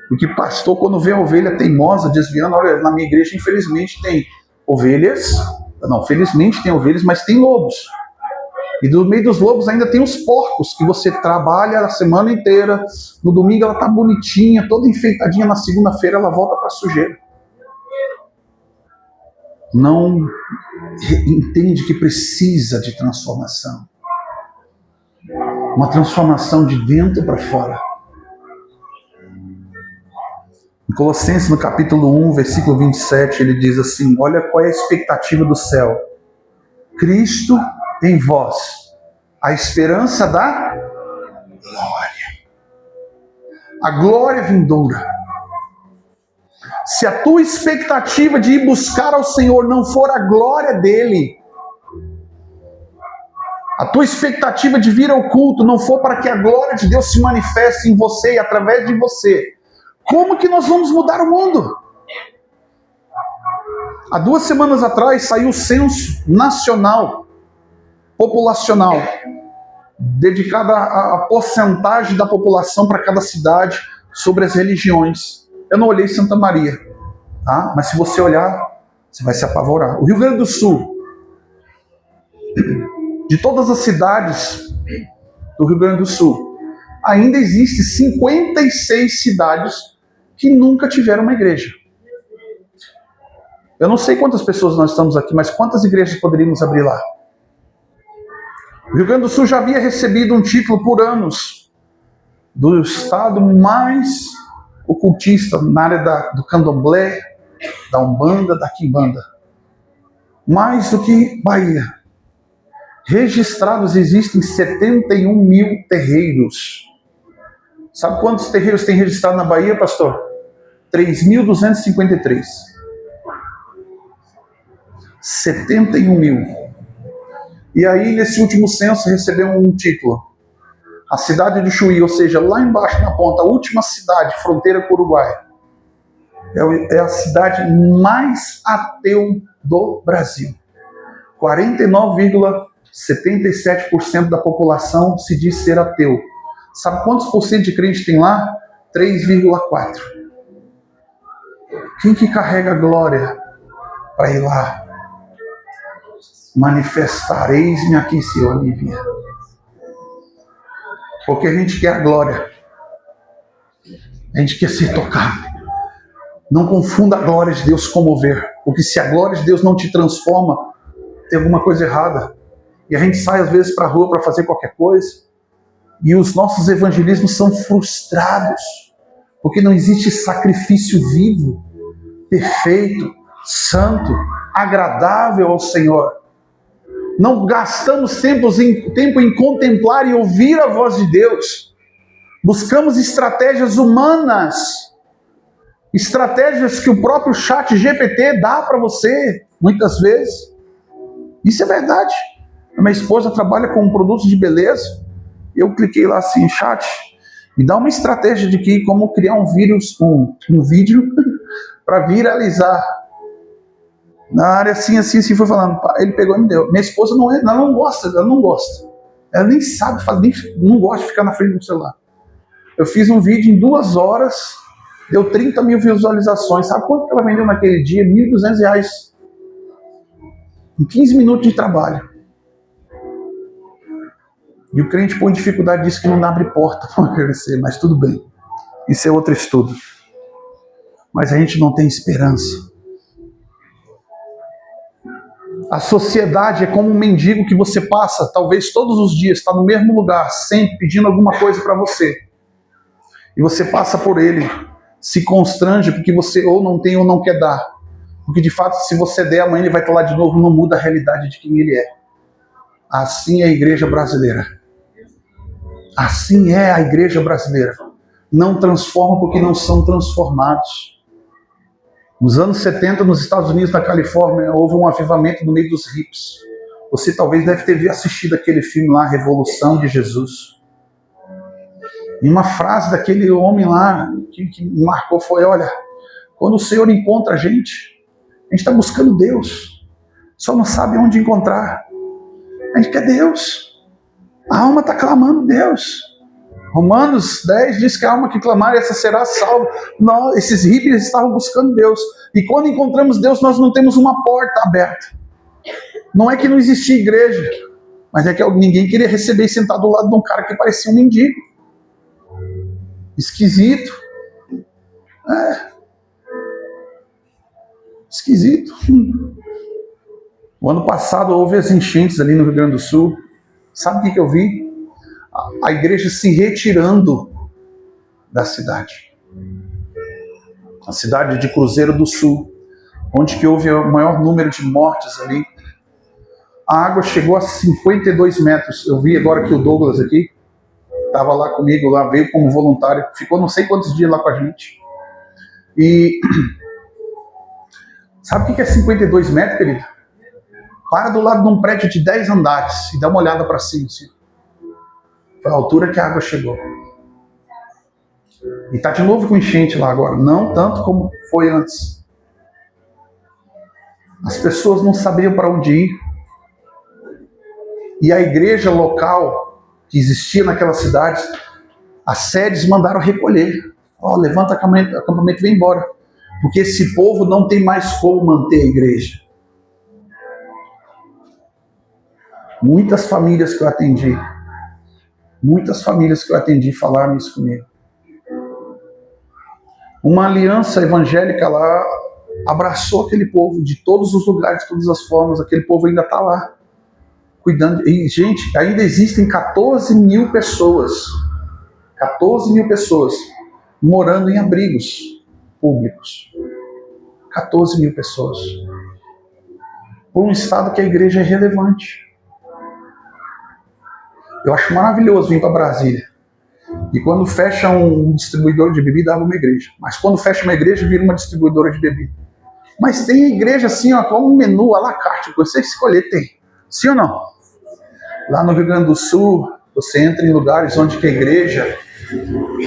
Porque pastor, quando vê a ovelha teimosa, desviando, olha, na minha igreja, infelizmente, tem ovelhas. Não, felizmente tem ovelhas, mas tem lobos. E do meio dos lobos ainda tem os porcos, que você trabalha a semana inteira. No domingo ela tá bonitinha, toda enfeitadinha. Na segunda-feira ela volta para a sujeira. Não entende que precisa de transformação. Uma transformação de dentro para fora. Em Colossenses, no capítulo 1, versículo 27, ele diz assim: olha qual é a expectativa do céu. Cristo em vós, a esperança da glória. A glória vindoura. Se a tua expectativa de ir buscar ao Senhor não for a glória dele, a tua expectativa de vir ao culto não for para que a glória de Deus se manifeste em você e através de você, como que nós vamos mudar o mundo? Há 2 semanas atrás saiu o censo nacional, populacional, dedicado à porcentagem da população para cada cidade sobre as religiões. Eu não olhei Santa Maria, tá? Mas se você olhar, você vai se apavorar. O Rio Grande do Sul, de todas as cidades do Rio Grande do Sul, ainda existem 56 cidades que nunca tiveram uma igreja. Eu não sei quantas pessoas nós estamos aqui, mas quantas igrejas poderíamos abrir lá? O Rio Grande do Sul já havia recebido um título por anos do estado mais ocultista na área do candomblé, da umbanda, da quimbanda. Mais do que Bahia. Registrados existem 71 mil terreiros. Sabe quantos terreiros tem registrado na Bahia, pastor? 3.253. 71 mil. E aí, nesse último censo, recebeu um título. A cidade de Chuí, ou seja, lá embaixo na ponta, a última cidade, fronteira com o Uruguai, é a cidade mais ateu do Brasil. 49,77% da população se diz ser ateu. Sabe quantos por cento de crente tem lá? 3,4%. Quem que carrega a glória para ir lá? Manifestareis-me aqui, Senhor, Olivia. Porque a gente quer a glória. A gente quer ser tocado. Não confunda a glória de Deus com mover. Porque se a glória de Deus não te transforma, tem alguma coisa errada. E a gente sai às vezes para a rua para fazer qualquer coisa. E os nossos evangelismos são frustrados. Porque não existe sacrifício vivo, perfeito, santo, agradável ao Senhor. Não gastamos tempo em contemplar e ouvir a voz de Deus. Buscamos estratégias humanas. Estratégias que o próprio chat GPT dá para você, muitas vezes. Isso é verdade. A minha esposa trabalha com produtos de beleza. Eu cliquei lá assim, chat, me dá uma estratégia de como criar um vídeo para viralizar. Na área assim, foi falando, ele pegou e me deu. Minha esposa ela não gosta. Ela nem sabe fazer, não gosta de ficar na frente do celular. Eu fiz um vídeo em 2 horas, deu 30 mil visualizações. Sabe quanto que ela vendeu naquele dia? R$1.200. Em 15 minutos de trabalho. E o crente põe dificuldade disso que não abre porta para crescer, mas tudo bem. Isso é outro estudo. Mas a gente não tem esperança. A sociedade é como um mendigo que você passa, talvez todos os dias, está no mesmo lugar, sempre pedindo alguma coisa para você. E você passa por ele, se constrange porque você ou não tem ou não quer dar. Porque de fato, se você der, amanhã ele vai estar lá de novo, não muda a realidade de quem ele é. Assim é a igreja brasileira. Assim é a igreja brasileira. Não transforma porque não são transformados. Nos anos 70, nos Estados Unidos, na Califórnia, houve um avivamento no meio dos hippies. Você talvez deve ter assistido aquele filme lá, Revolução de Jesus. E uma frase daquele homem lá que me marcou foi, olha, quando o Senhor encontra a gente está buscando Deus. Só não sabe onde encontrar. A gente quer Deus. A alma está clamando Deus. Romanos 10 diz que a alma que clamar, essa será salva. Esses hippies estavam buscando Deus. E quando encontramos Deus, nós não temos uma porta aberta. Não é que não existia igreja, Mas é que ninguém queria receber e sentar do lado de um cara que parecia um mendigo. Esquisito. Esquisito. O ano passado houve as enchentes ali no Rio Grande do Sul. Sabe o que eu vi? A igreja se retirando da cidade. A cidade de Cruzeiro do Sul, onde que houve o maior número de mortes ali. A água chegou a 52 metros. Eu vi agora que o Douglas aqui estava lá comigo, lá veio como voluntário, ficou não sei quantos dias lá com a gente. E sabe o que é 52 metros, querido? Para do lado de um prédio de 10 andares e dá uma olhada para cima. Assim. Foi a altura que a água chegou. E está de novo com enchente lá agora. Não tanto como foi antes. As pessoas não sabiam para onde ir. E a igreja local que existia naquela cidade, as sedes mandaram recolher. Levanta acampamento e vem embora. Porque esse povo não tem mais como manter a igreja. Muitas famílias que eu atendi falaram isso comigo. Uma aliança evangélica lá abraçou aquele povo de todos os lugares, de todas as formas. Aquele povo ainda está lá, cuidando. E, gente, ainda existem 14 mil pessoas morando em abrigos públicos. 14 mil pessoas. Por um estado que a igreja é relevante. Eu acho maravilhoso vir para Brasília. E quando fecha um distribuidor de bebida, abre uma igreja. Mas quando fecha uma igreja, vira uma distribuidora de bebida. Mas tem igreja assim, como um menu à la carte, você escolher tem. Sim ou não? Lá no Rio Grande do Sul, você entra em lugares onde que a igreja,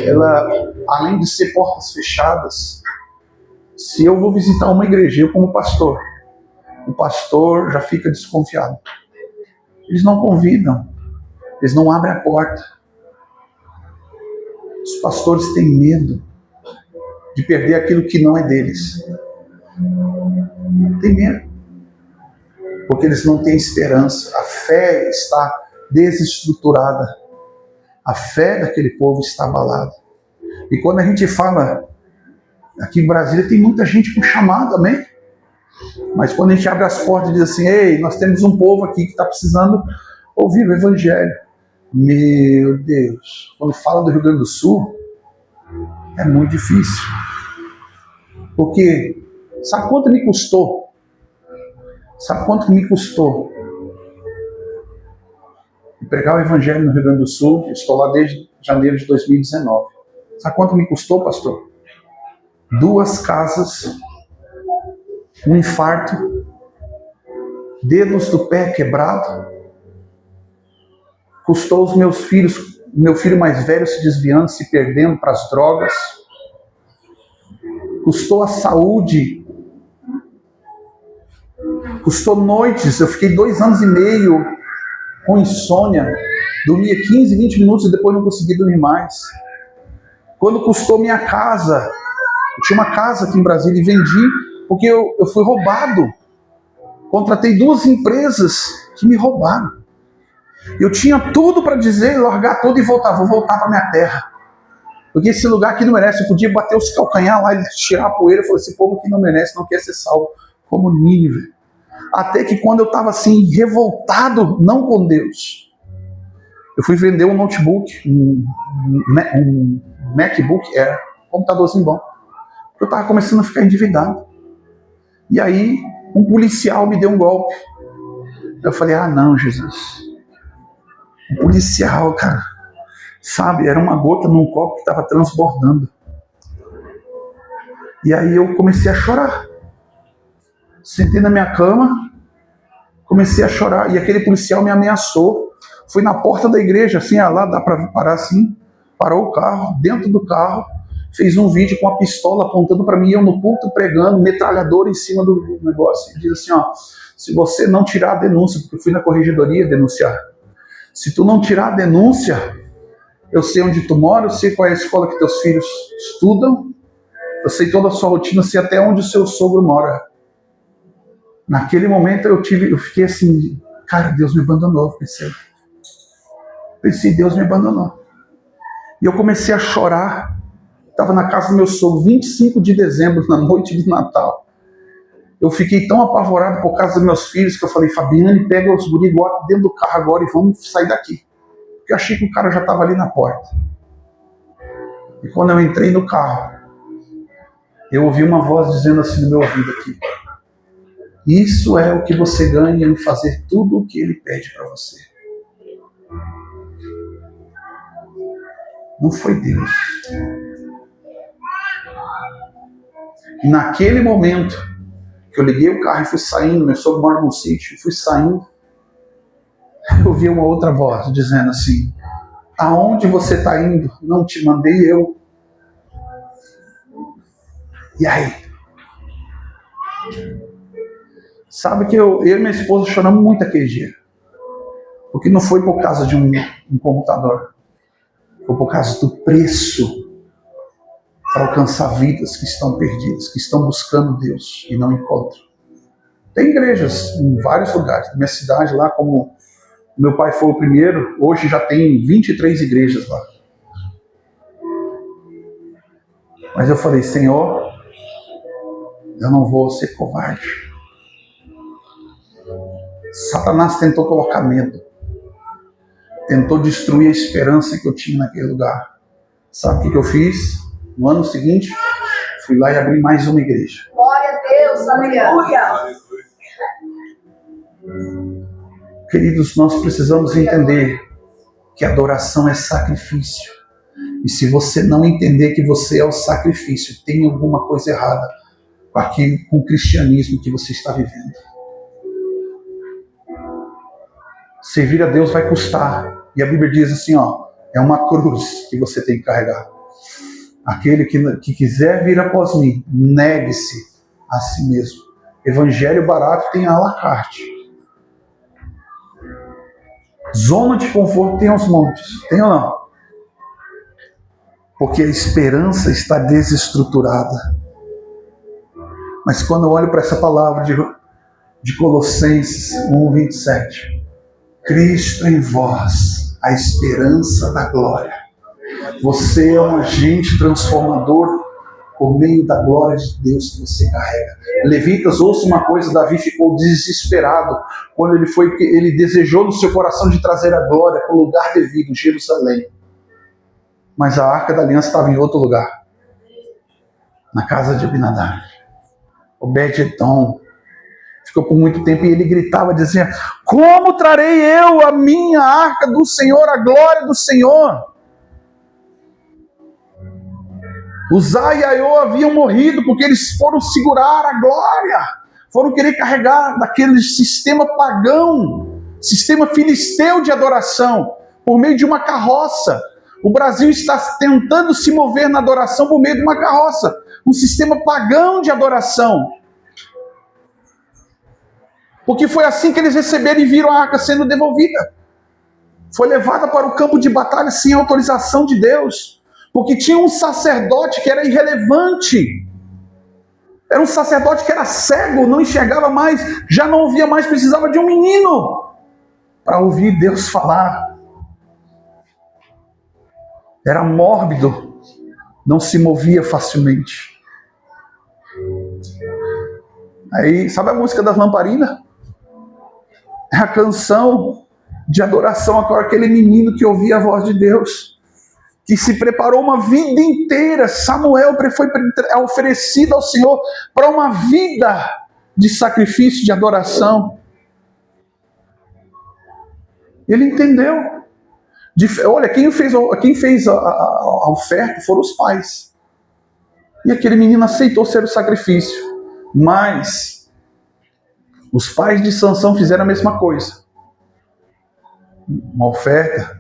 ela, além de ser portas fechadas, se eu vou visitar uma igreja, eu como pastor, o pastor já fica desconfiado. Eles não convidam, eles não abrem a porta. Os pastores têm medo de perder aquilo que não é deles. Tem medo. Porque eles não têm esperança. A fé está desestruturada. A fé daquele povo está abalada. E quando a gente fala, aqui em Brasília tem muita gente com chamado, amém? Mas quando a gente abre as portas e diz assim, ei, nós temos um povo aqui que está precisando ouvir o Evangelho. Meu Deus, quando fala do Rio Grande do Sul, é muito difícil. Porque, sabe quanto me custou? Sabe quanto me custou pregar o Evangelho no Rio Grande do Sul? Eu estou lá desde janeiro de 2019. Sabe quanto me custou, pastor? 2 casas, um infarto, dedos do pé quebrado. Custou os meus filhos, meu filho mais velho se desviando, se perdendo para as drogas. Custou a saúde. Custou noites. Eu fiquei 2 anos e meio com insônia. Dormia 15, 20 minutos e depois não conseguia dormir mais. Quando custou minha casa. Eu tinha uma casa aqui em Brasília e vendi porque eu fui roubado. Contratei 2 empresas que me roubaram. Eu tinha tudo para dizer, largar tudo e voltar. Vou voltar para minha terra. Porque esse lugar aqui não merece. Eu podia bater os calcanhar lá e tirar a poeira. Eu falei, esse povo aqui não merece, não quer ser salvo. Como Nínive. Até que quando eu estava assim, revoltado, não com Deus, eu fui vender um notebook, um MacBook Air, um computadorzinho bom. Eu estava começando a ficar endividado. E aí, um policial me deu um golpe. Eu falei, não, Jesus. Um policial, cara. Sabe, era uma gota num copo que estava transbordando. E aí eu comecei a chorar. Sentei na minha cama, comecei a chorar. E aquele policial me ameaçou. Fui na porta da igreja, assim, lá dá para parar assim. Parou o carro, dentro do carro. Fez um vídeo com a pistola apontando para mim, eu no púlpito pregando, metralhadora em cima do negócio. E diz assim, se você não tirar a denúncia, porque eu fui na corregedoria denunciar. Se tu não tirar a denúncia, eu sei onde tu mora, eu sei qual é a escola que teus filhos estudam, eu sei toda a sua rotina, eu sei até onde o seu sogro mora. Naquele momento eu fiquei assim, Cara, Deus me abandonou, pensei. Deus me abandonou. E eu comecei a chorar. Estava na casa do meu sogro, 25 de dezembro, na noite do Natal. Eu fiquei tão apavorado por causa dos meus filhos que eu falei, Fabiane, pega os guri dentro do carro agora e vamos sair daqui. Porque eu achei que o cara já estava ali na porta. E quando eu entrei no carro, eu ouvi uma voz dizendo assim no meu ouvido aqui, isso é o que você ganha em fazer tudo o que ele pede para você. Não foi Deus. E naquele momento que eu liguei o carro e fui saindo, meu sogro mora num sítio, fui saindo, eu ouvi uma outra voz dizendo assim, aonde você está indo? Não te mandei eu. E aí? Sabe que eu e minha esposa choramos muito aquele dia. Porque não foi por causa de um computador. Foi por causa do preço para alcançar vidas que estão perdidas, que estão buscando Deus e não encontram. Tem igrejas em vários lugares. Na minha cidade lá, como meu pai foi o primeiro, hoje já tem 23 igrejas lá. Mas eu falei, Senhor, eu não vou ser covarde. Satanás tentou colocar medo. Tentou destruir a esperança que eu tinha naquele lugar. Sabe o que eu fiz? No ano seguinte, fui lá e abri mais uma igreja. Glória a Deus, aleluia. Queridos, nós precisamos entender que adoração é sacrifício. E se você não entender que você é o sacrifício, tem alguma coisa errada com o cristianismo que você está vivendo. Servir a Deus vai custar. E a Bíblia diz assim, é uma cruz que você tem que carregar. Aquele que quiser vir após mim, negue-se a si mesmo. Evangelho barato tem a la carte. Zona de conforto tem aos montes. Tem ou não? Porque a esperança está desestruturada. Mas quando eu olho para essa palavra de Colossenses 1:27, Cristo em vós, a esperança da glória. Você é um agente transformador por meio da glória de Deus que você carrega. Levitas, ouça uma coisa, Davi ficou desesperado quando ele desejou no seu coração de trazer a glória para o lugar devido, Jerusalém. Mas a Arca da Aliança estava em outro lugar, na casa de Abinadab. Obed-edom ficou por muito tempo e ele gritava, dizia, como trarei eu a minha Arca do Senhor, a glória do Senhor? Uzá e Aiô haviam morrido porque eles foram segurar a glória, foram querer carregar daquele sistema pagão, sistema filisteu de adoração, por meio de uma carroça. O Brasil está tentando se mover na adoração por meio de uma carroça, um sistema pagão de adoração. Porque foi assim que eles receberam e viram a arca sendo devolvida. Foi levada para o campo de batalha sem autorização de Deus. Porque tinha um sacerdote que era irrelevante. Era um sacerdote que era cego, não enxergava mais, já não ouvia mais, precisava de um menino para ouvir Deus falar. Era mórbido, não se movia facilmente. Aí, sabe a música das lamparinas? É a canção de adoração a aquele menino que ouvia a voz de Deus, que se preparou uma vida inteira. Samuel foi oferecido ao Senhor para uma vida de sacrifício, de adoração. Ele entendeu. Olha, quem fez a oferta foram os pais. E aquele menino aceitou ser o sacrifício. Mas os pais de Sansão fizeram a mesma coisa. Uma oferta.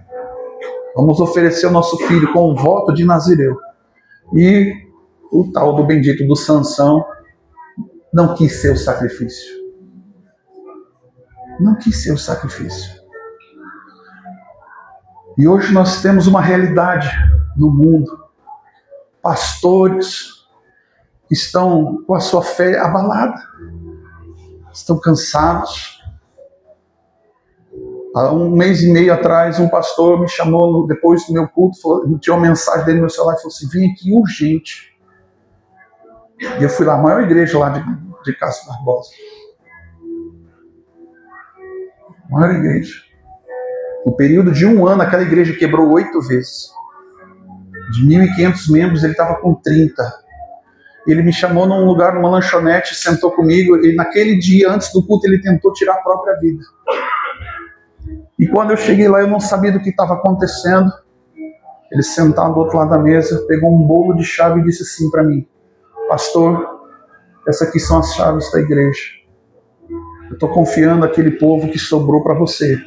Vamos oferecer o nosso filho com um voto de Nazireu. E o tal do bendito do Sansão não quis ser o sacrifício. Não quis ser o sacrifício. E hoje nós temos uma realidade no mundo. Pastores estão com a sua fé abalada. Estão cansados. Há 1 mês e meio atrás, um pastor me chamou depois do meu culto, tinha uma mensagem dele no meu celular e falou assim: vem aqui urgente. E eu fui lá, a maior igreja lá de Castro Barbosa. Maior igreja. No período de 1 ano, aquela igreja quebrou 8 vezes. De 1.500 membros, ele estava com 30. Ele me chamou num lugar, numa lanchonete, sentou comigo, e naquele dia, antes do culto, ele tentou tirar a própria vida. E quando eu cheguei lá, eu não sabia do que estava acontecendo. Ele sentado do outro lado da mesa, pegou um bolo de chave e disse assim para mim: pastor, essas aqui são as chaves da igreja. Eu estou confiando aquele povo que sobrou para você,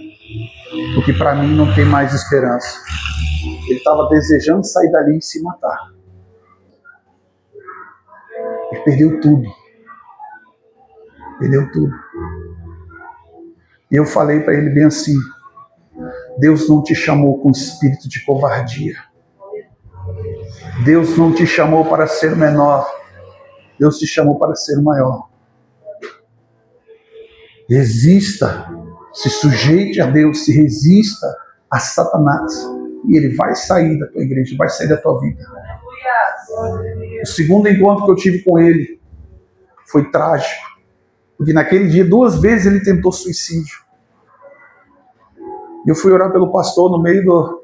porque para mim não tem mais esperança. Ele estava desejando sair dali e se matar. Ele perdeu tudo. Perdeu tudo. E eu falei para ele bem assim: Deus não te chamou com espírito de covardia. Deus não te chamou para ser menor. Deus te chamou para ser maior. Resista, se sujeite a Deus, se resista a Satanás. E ele vai sair da tua igreja, vai sair da tua vida. O segundo encontro que eu tive com ele foi trágico. Porque naquele dia, 2 vezes ele tentou suicídio. Eu fui orar pelo pastor no meio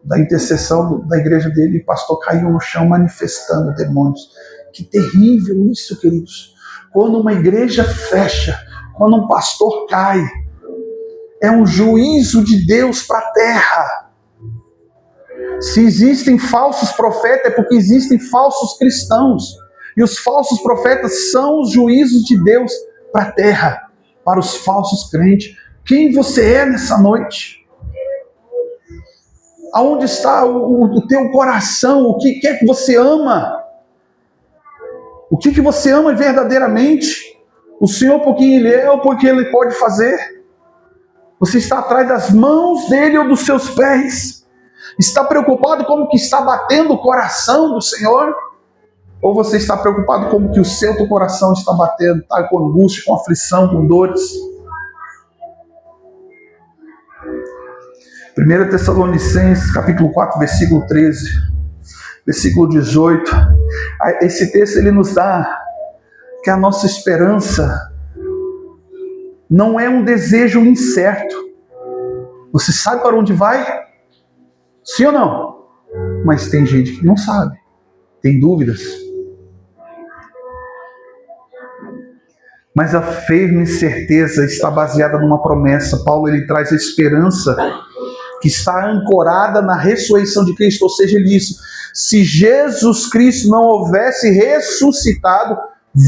da intercessão da igreja dele, e o pastor caiu no chão manifestando demônios. Que terrível isso, queridos. Quando uma igreja fecha, quando um pastor cai, é um juízo de Deus para a terra. Se existem falsos profetas, é porque existem falsos cristãos. E os falsos profetas são os juízos de Deus para a terra, para os falsos crentes. Quem você é nessa noite? Aonde está o teu coração? O que é que você ama? O que você ama verdadeiramente? O Senhor por quem Ele é ou por quem Ele pode fazer? Você está atrás das mãos dEle ou dos seus pés? Está preocupado como que está batendo o coração do Senhor? Ou você está preocupado como que o seu coração está batendo? Está com angústia, com aflição, com dores? 1 Tessalonicenses, capítulo 4, versículo 13, versículo 18. Esse texto ele nos dá que a nossa esperança não é um desejo incerto. Você sabe para onde vai? Sim ou não? Mas tem gente que não sabe, tem dúvidas. Mas a firme certeza está baseada numa promessa. Paulo ele traz a esperança que está ancorada na ressurreição de Cristo. Ou seja, ele diz: se Jesus Cristo não houvesse ressuscitado,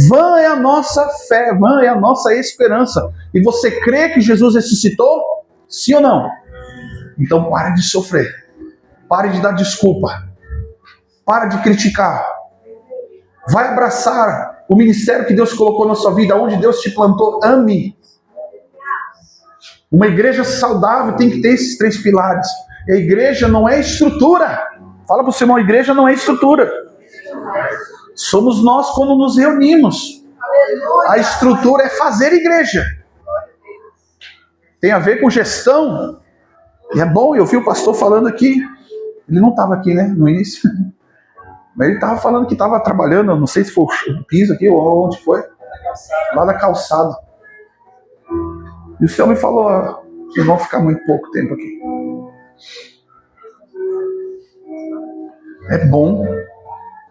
vã é a nossa fé, vã é a nossa esperança. E você crê que Jesus ressuscitou? Sim ou não? Então pare de sofrer, pare de dar desculpa, pare de criticar. Vai abraçar o ministério que Deus colocou na sua vida, onde Deus te plantou. Ame. Uma igreja saudável tem que ter esses 3 pilares. E a igreja não é estrutura. Fala para o seu irmão: a igreja não é estrutura. Somos nós quando nos reunimos. A estrutura é fazer igreja. Tem a ver com gestão. E é bom, eu vi o pastor falando aqui. Ele não estava aqui, né, no início. Mas ele estava falando que estava trabalhando, não sei se foi o piso aqui ou onde foi. Lá na calçada. E o Senhor me falou que vão ficar muito pouco tempo aqui. É bom.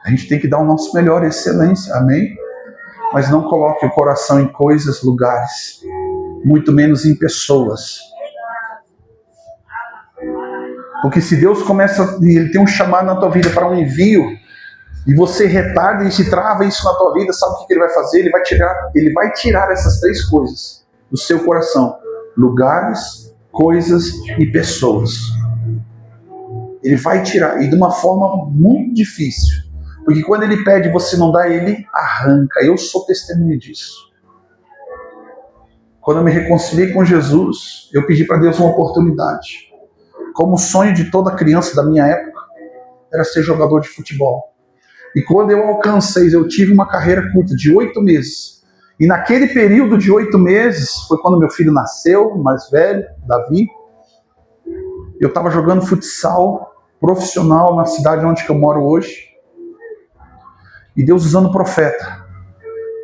A gente tem que dar o nosso melhor, excelência. Amém? Mas não coloque o coração em coisas, lugares. Muito menos em pessoas. Porque se Deus começa, Ele tem um chamado na tua vida para um envio, e você retarda e se trava isso na tua vida, sabe o que Ele vai fazer? Ele vai tirar essas 3 coisas do seu coração: lugares, coisas e pessoas. Ele vai tirar, e de uma forma muito difícil. Porque quando Ele pede, você não dá, Ele arranca. Eu sou testemunha disso. Quando eu me reconciliei com Jesus, eu pedi para Deus uma oportunidade. Como o sonho de toda criança da minha época era ser jogador de futebol. E quando eu alcancei, eu tive uma carreira curta de 8 meses. E naquele período de 8 meses, foi quando meu filho nasceu, mais velho, Davi. Eu estava jogando futsal profissional na cidade onde eu moro hoje. E Deus usando o profeta.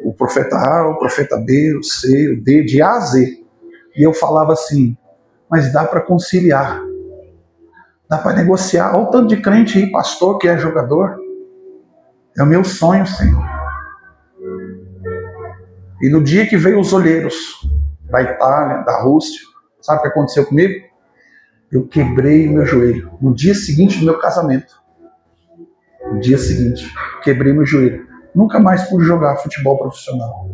O profeta A, o profeta B, o C, o D, de A a Z. E eu falava assim, mas dá para conciliar. Dá para negociar. Olha o tanto de crente aí, pastor, que é jogador. É o meu sonho, Senhor. E no dia que veio os olheiros da Itália, da Rússia, sabe o que aconteceu comigo? Eu quebrei o meu joelho. No dia seguinte do meu casamento. No dia seguinte, quebrei meu joelho. Nunca mais pude jogar futebol profissional.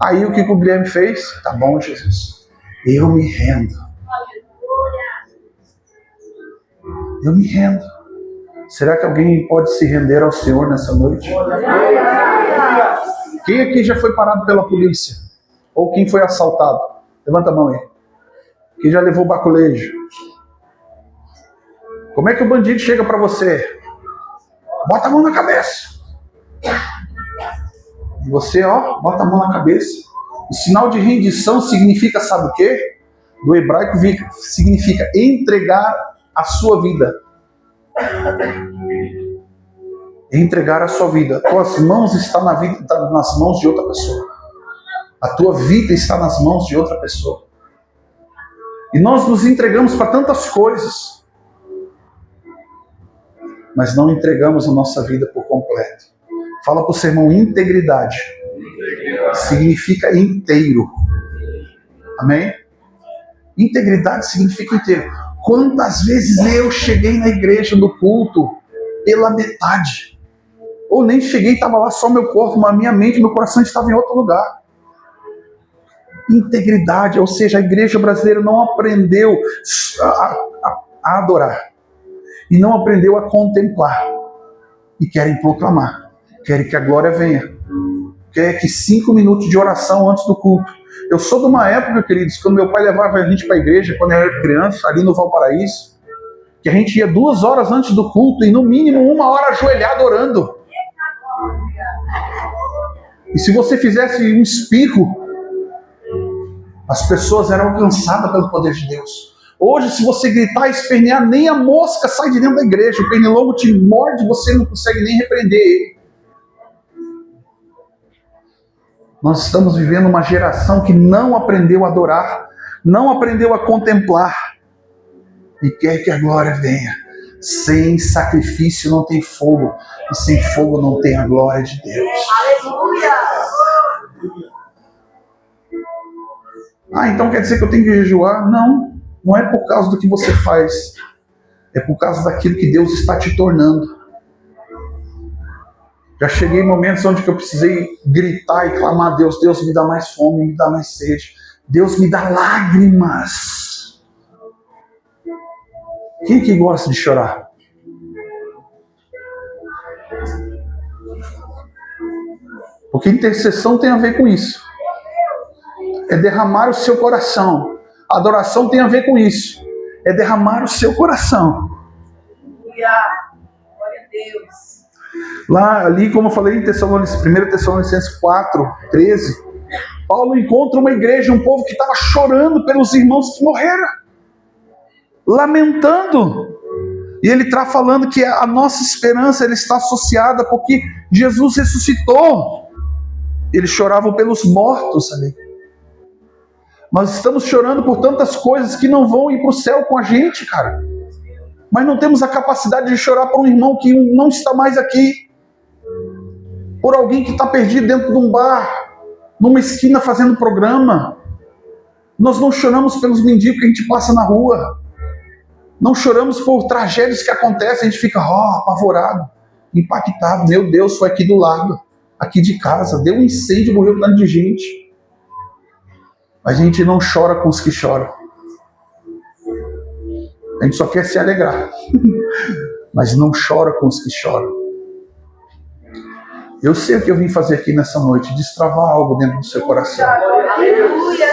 Aí o que o Guilherme fez? Tá bom, Jesus. Eu me rendo. Eu me rendo. Será que alguém pode se render ao Senhor nessa noite? Quem aqui já foi parado pela polícia? Ou quem foi assaltado? Levanta a mão aí. Quem já levou baculejo? Como é que o bandido chega para você? Bota a mão na cabeça. E você, ó, bota a mão na cabeça. O sinal de rendição significa, sabe o quê? Do hebraico significa entregar a sua vida. Entregar a sua vida. Tuas mãos estão nas mãos de outra pessoa. A tua vida está nas mãos de outra pessoa. E nós nos entregamos para tantas coisas, mas não entregamos a nossa vida por completo. Fala para o seu irmão, integridade. Significa inteiro. Amém? Integridade significa inteiro. Quantas vezes eu cheguei na igreja do culto pela metade? Ou nem cheguei, estava lá só meu corpo, mas minha mente, meu coração estava em outro lugar. Integridade, ou seja, a igreja brasileira não aprendeu a adorar. E não aprendeu a contemplar. E querem proclamar. Querem que a glória venha. Querem que 5 minutos de oração antes do culto. Eu sou de uma época, queridos, quando meu pai levava a gente para a igreja, quando eu era criança, ali no Valparaíso, que a gente ia 2 horas antes do culto e no mínimo 1 hora ajoelhado orando. E se você fizesse um espirro, as pessoas eram alcançadas pelo poder de Deus. Hoje, se você gritar e espernear, nem a mosca sai de dentro da igreja. O pernilongo te morde, você não consegue nem repreender ele. Nós estamos vivendo uma geração que não aprendeu a adorar, não aprendeu a contemplar e quer que a glória venha. Sem sacrifício não tem fogo, e sem fogo não tem a glória de Deus. Aleluia! Ah, então quer dizer que eu tenho que jejuar? Não, não é por causa do que você faz, é por causa daquilo que Deus está te tornando. Já cheguei em momentos onde eu precisei gritar e clamar a Deus. Deus me dá mais fome, me dá mais sede. Deus me dá lágrimas. Quem que gosta de chorar? Porque intercessão tem a ver com isso. É derramar o seu coração. A adoração tem a ver com isso. É derramar o seu coração. Glória a Deus. Lá, ali, como eu falei em 1 Tessalonicenses 4:13, Paulo encontra uma igreja, um povo que estava chorando pelos irmãos que morreram, lamentando. E ele está falando que a nossa esperança ela está associada porque Jesus ressuscitou. Eles choravam pelos mortos ali. Nós estamos chorando por tantas coisas que não vão ir para o céu com a gente, cara. Mas não temos a capacidade de chorar por um irmão que não está mais aqui. Por alguém que está perdido dentro de um bar, numa esquina fazendo programa. Nós não choramos pelos mendigos que a gente passa na rua. Não choramos por tragédias que acontecem, a gente fica apavorado, impactado. Meu Deus, foi aqui do lado, aqui de casa, deu um incêndio, morreu um tanto de gente. A gente não chora com os que choram. A gente só quer se alegrar, mas não chora com os que choram. Eu sei o que eu vim fazer aqui nessa noite, destravar algo dentro do seu coração. Aleluia!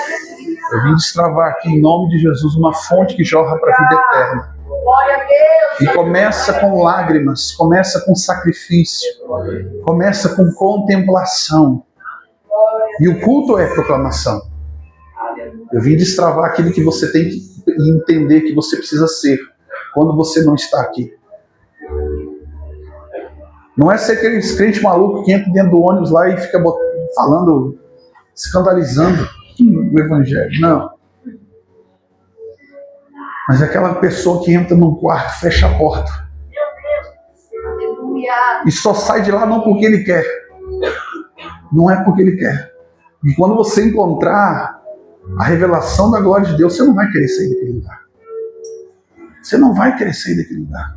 Eu vim destravar aqui em nome de Jesus uma fonte que jorra para a vida eterna. Glória a Deus! E começa com lágrimas, começa com sacrifício, começa com contemplação. Glória E o culto é proclamação. Eu vim destravar aquilo que você tem que entender que você precisa ser quando você não está aqui. Não é ser aquele crente maluco que entra dentro do ônibus lá e fica falando, escandalizando o evangelho. Não. Mas é aquela pessoa que entra num quarto, fecha a porta. E só sai de lá não porque ele quer. Não é porque ele quer. E quando você encontrar a revelação da glória de Deus, você não vai querer sair daquele lugar. Você não vai querer sair daquele lugar.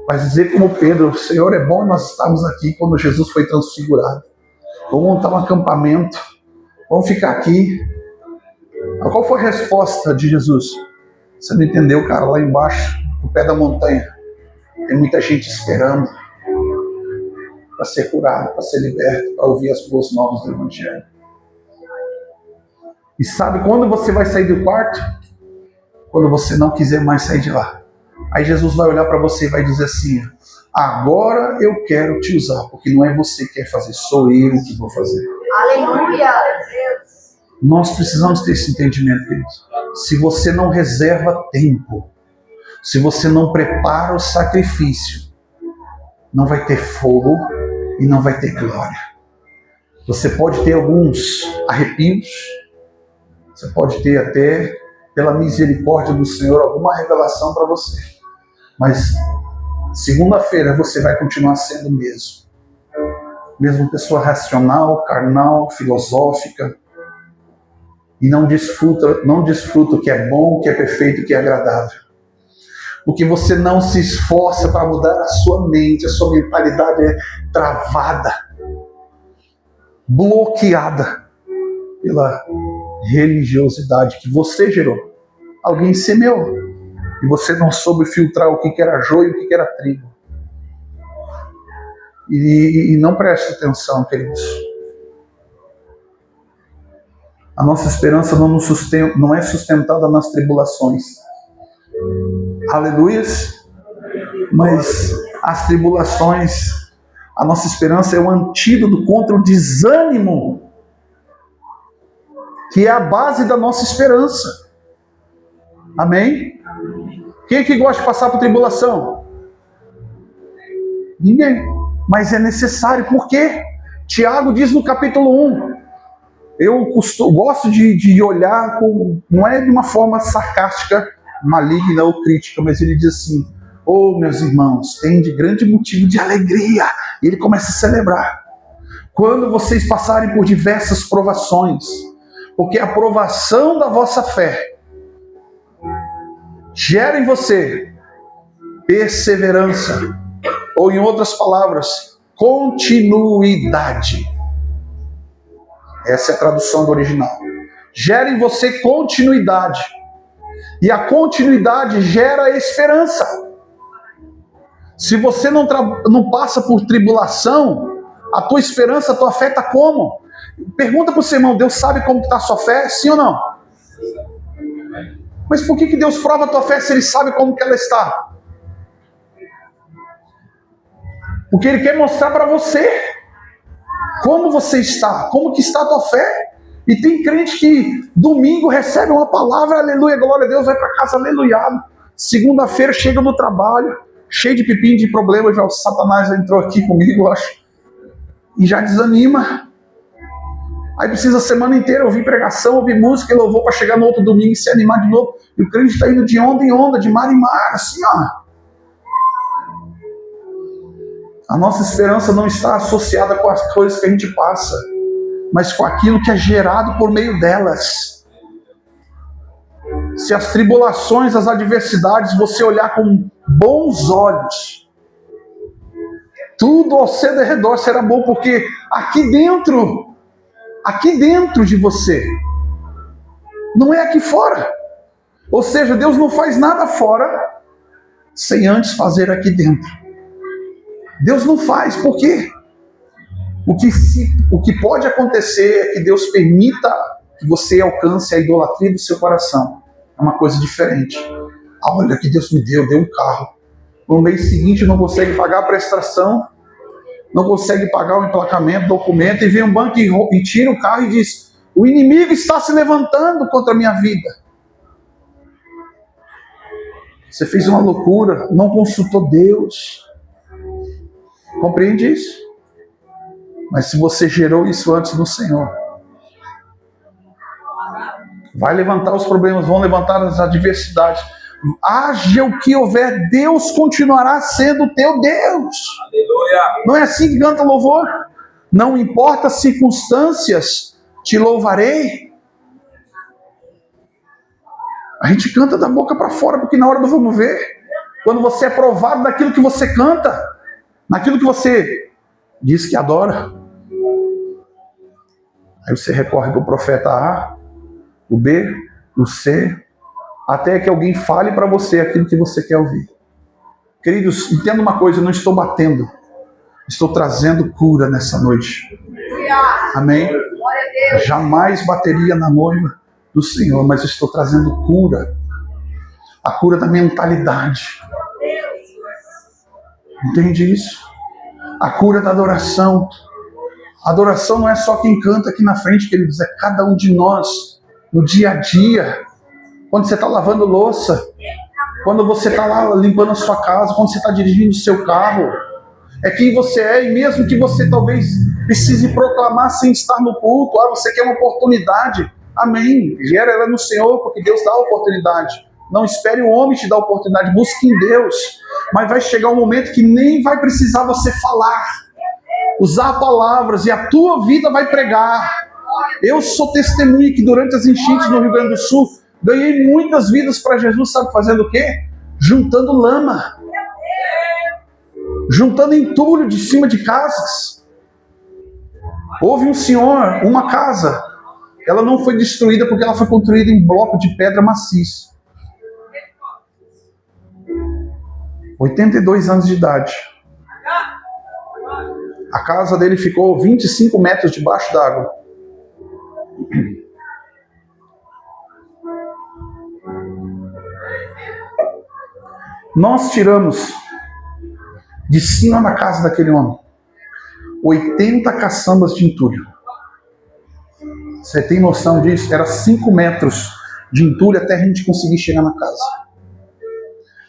Vai dizer como Pedro: o Senhor é bom nós estarmos aqui quando Jesus foi transfigurado. Vamos montar um acampamento. Vamos ficar aqui. Qual foi a resposta de Jesus? Você não entendeu, cara? Lá embaixo, no pé da montanha, tem muita gente esperando para ser curado, para ser liberto, para ouvir as boas novas do Evangelho. E sabe quando você vai sair do quarto? Quando você não quiser mais sair de lá. Aí Jesus vai olhar para você e vai dizer assim: agora eu quero te usar, porque não é você que quer fazer, sou eu que vou fazer. Aleluia! Nós precisamos ter esse entendimento, queridos. Se você não reserva tempo, se você não prepara o sacrifício, não vai ter fogo e não vai ter glória. Você pode ter alguns arrepios, você pode ter até, pela misericórdia do Senhor, alguma revelação para você. Mas segunda-feira você vai continuar sendo o mesmo. Mesmo pessoa racional, carnal, filosófica. E não desfruta o que é bom, o que é perfeito, o que é agradável. Porque você não se esforça para mudar a sua mente, a sua mentalidade é travada, bloqueada pela religiosidade que você gerou. Alguém semeou e você não soube filtrar o que era joio e o que era trigo. E não preste atenção, queridos. A nossa esperança não é sustentada nas tribulações. Aleluias. Mas as tribulações, a nossa esperança é o antídoto contra o desânimo, que é a base da nossa esperança. Amém? Quem é que gosta de passar por tribulação? Ninguém. Mas é necessário. Por quê? Tiago diz no capítulo 1. Eu gosto de olhar, não é de uma forma sarcástica, maligna ou crítica, mas ele diz assim: oh, meus irmãos, tem de grande motivo de alegria. E ele começa a celebrar. Quando vocês passarem por diversas provações, porque a provação da vossa fé gera em você perseverança, ou em outras palavras, continuidade. Essa é a tradução do original. Gera em você continuidade. E a continuidade gera esperança. Se você não passa por tribulação, a tua esperança, a tua fé está como? Pergunta para o seu irmão: Deus sabe como está a sua fé? Sim ou não? Mas por que Deus prova a tua fé se Ele sabe como que ela está? Porque Ele quer mostrar para você como você está, como que está a tua fé. E tem crente que domingo recebe uma palavra, aleluia, glória a Deus, vai para casa, aleluiado. Segunda-feira chega no trabalho, cheio de pepino, de problema, já o Satanás já entrou aqui comigo, eu acho, e já desanima. Aí precisa a semana inteira ouvir pregação, ouvir música e louvor para chegar no outro domingo e se animar de novo. E o crente está indo de onda em onda, de mar em mar, assim, ó. A nossa esperança não está associada com as coisas que a gente passa, mas com aquilo que é gerado por meio delas. Se as tribulações, as adversidades, você olhar com bons olhos, tudo ao seu redor será bom, porque aqui dentro de você, não é aqui fora. Ou seja, Deus não faz nada fora sem antes fazer aqui dentro. Deus não faz, por quê? O que pode acontecer é que Deus permita que você alcance a idolatria do seu coração. É uma coisa diferente. Olha que Deus me deu um carro. No mês seguinte não consegue pagar a prestação não consegue pagar o emplacamento, documento, e vem um banco e tira o carro e diz: o inimigo está se levantando contra a minha vida. Você fez uma loucura, não consultou Deus. Compreende isso? Mas se você gerou isso antes do Senhor, vai levantar os problemas, vão levantar as adversidades. Haja o que houver, Deus continuará sendo o teu Deus. Aleluia. Não é assim que canta louvor? Não importa as circunstâncias, te louvarei. A gente canta da boca para fora, porque na hora do vamos ver, quando você é provado daquilo que você canta, naquilo que você diz que adora, aí você recorre para o profeta A, o B, o C, até que alguém fale para você aquilo que você quer ouvir. Queridos, entenda uma coisa, eu não estou batendo, estou trazendo cura nessa noite. Amém? Jamais bateria na noiva do Senhor, mas estou trazendo cura. A cura da mentalidade. Entende isso? A cura da adoração. A adoração não é só quem canta aqui na frente, queridos, é cada um de nós, no dia a dia. Quando você está lavando louça, quando você está lá limpando a sua casa, quando você está dirigindo o seu carro, é quem você é, e mesmo que você talvez precise proclamar sem estar no culto, você quer uma oportunidade, amém, gera ela no Senhor, porque Deus dá a oportunidade. Não espere o homem te dar a oportunidade, busque em Deus, mas vai chegar um momento que nem vai precisar você falar, usar palavras, e a tua vida vai pregar. Eu sou testemunha que durante as enchentes no Rio Grande do Sul, ganhei muitas vidas para Jesus, sabe fazendo o quê? Juntando lama. Juntando entulho de cima de casas. Houve um senhor, uma casa, ela não foi destruída porque ela foi construída em bloco de pedra maciça. 82 anos de idade. A casa dele ficou 25 metros debaixo d'água. Nós tiramos de cima da casa daquele homem 80 caçambas de entulho. Você tem noção disso? Era 5 metros de entulho até a gente conseguir chegar na casa.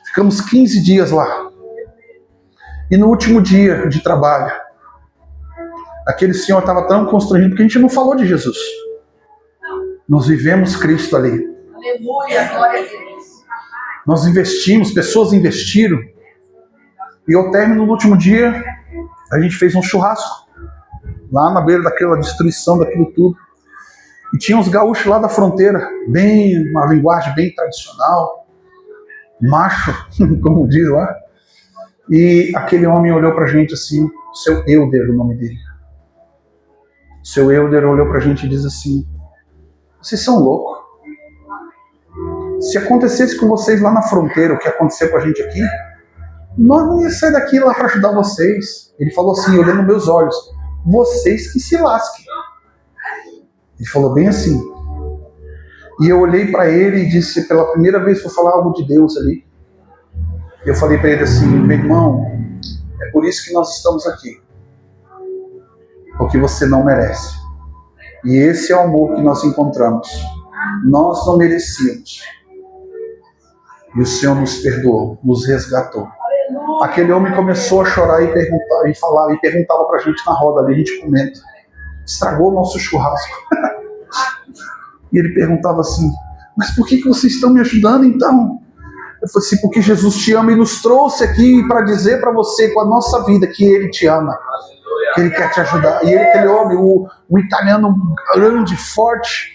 Ficamos 15 dias lá. E no último dia de trabalho, aquele senhor estava tão constrangido, porque a gente não falou de Jesus. Nós vivemos Cristo ali. Aleluia, glória a Deus. Nós investimos, pessoas investiram. E ao término do último dia, a gente fez um churrasco. Lá na beira daquela destruição, daquilo tudo. E tinha uns gaúchos lá da fronteira, bem, uma linguagem bem tradicional. Macho, como diz lá. E aquele homem olhou pra gente assim, seu Euder, o nome dele. Seu Euder olhou pra gente e diz assim: vocês são loucos. Se acontecesse com vocês lá na fronteira o que aconteceu com a gente aqui, nós não ia sair daqui lá para ajudar vocês. Ele falou assim, olhando nos meus olhos: vocês que se lasquem. Ele falou bem assim. E eu olhei para ele e disse, pela primeira vez vou falar algo de Deus ali. Eu falei para ele assim: meu irmão, é por isso que nós estamos aqui. Porque você não merece. E esse é o amor que nós encontramos. Nós não merecíamos. E o Senhor nos perdoou, nos resgatou. Aquele homem começou a chorar e perguntar, e falar, e perguntava pra gente na roda ali, a gente comenta. Estragou o nosso churrasco. E ele perguntava assim: mas por que vocês estão me ajudando então? Eu falei assim: porque Jesus te ama e nos trouxe aqui para dizer para você, com a nossa vida, que Ele te ama, que Ele quer te ajudar. E ele, aquele homem, o italiano grande, forte,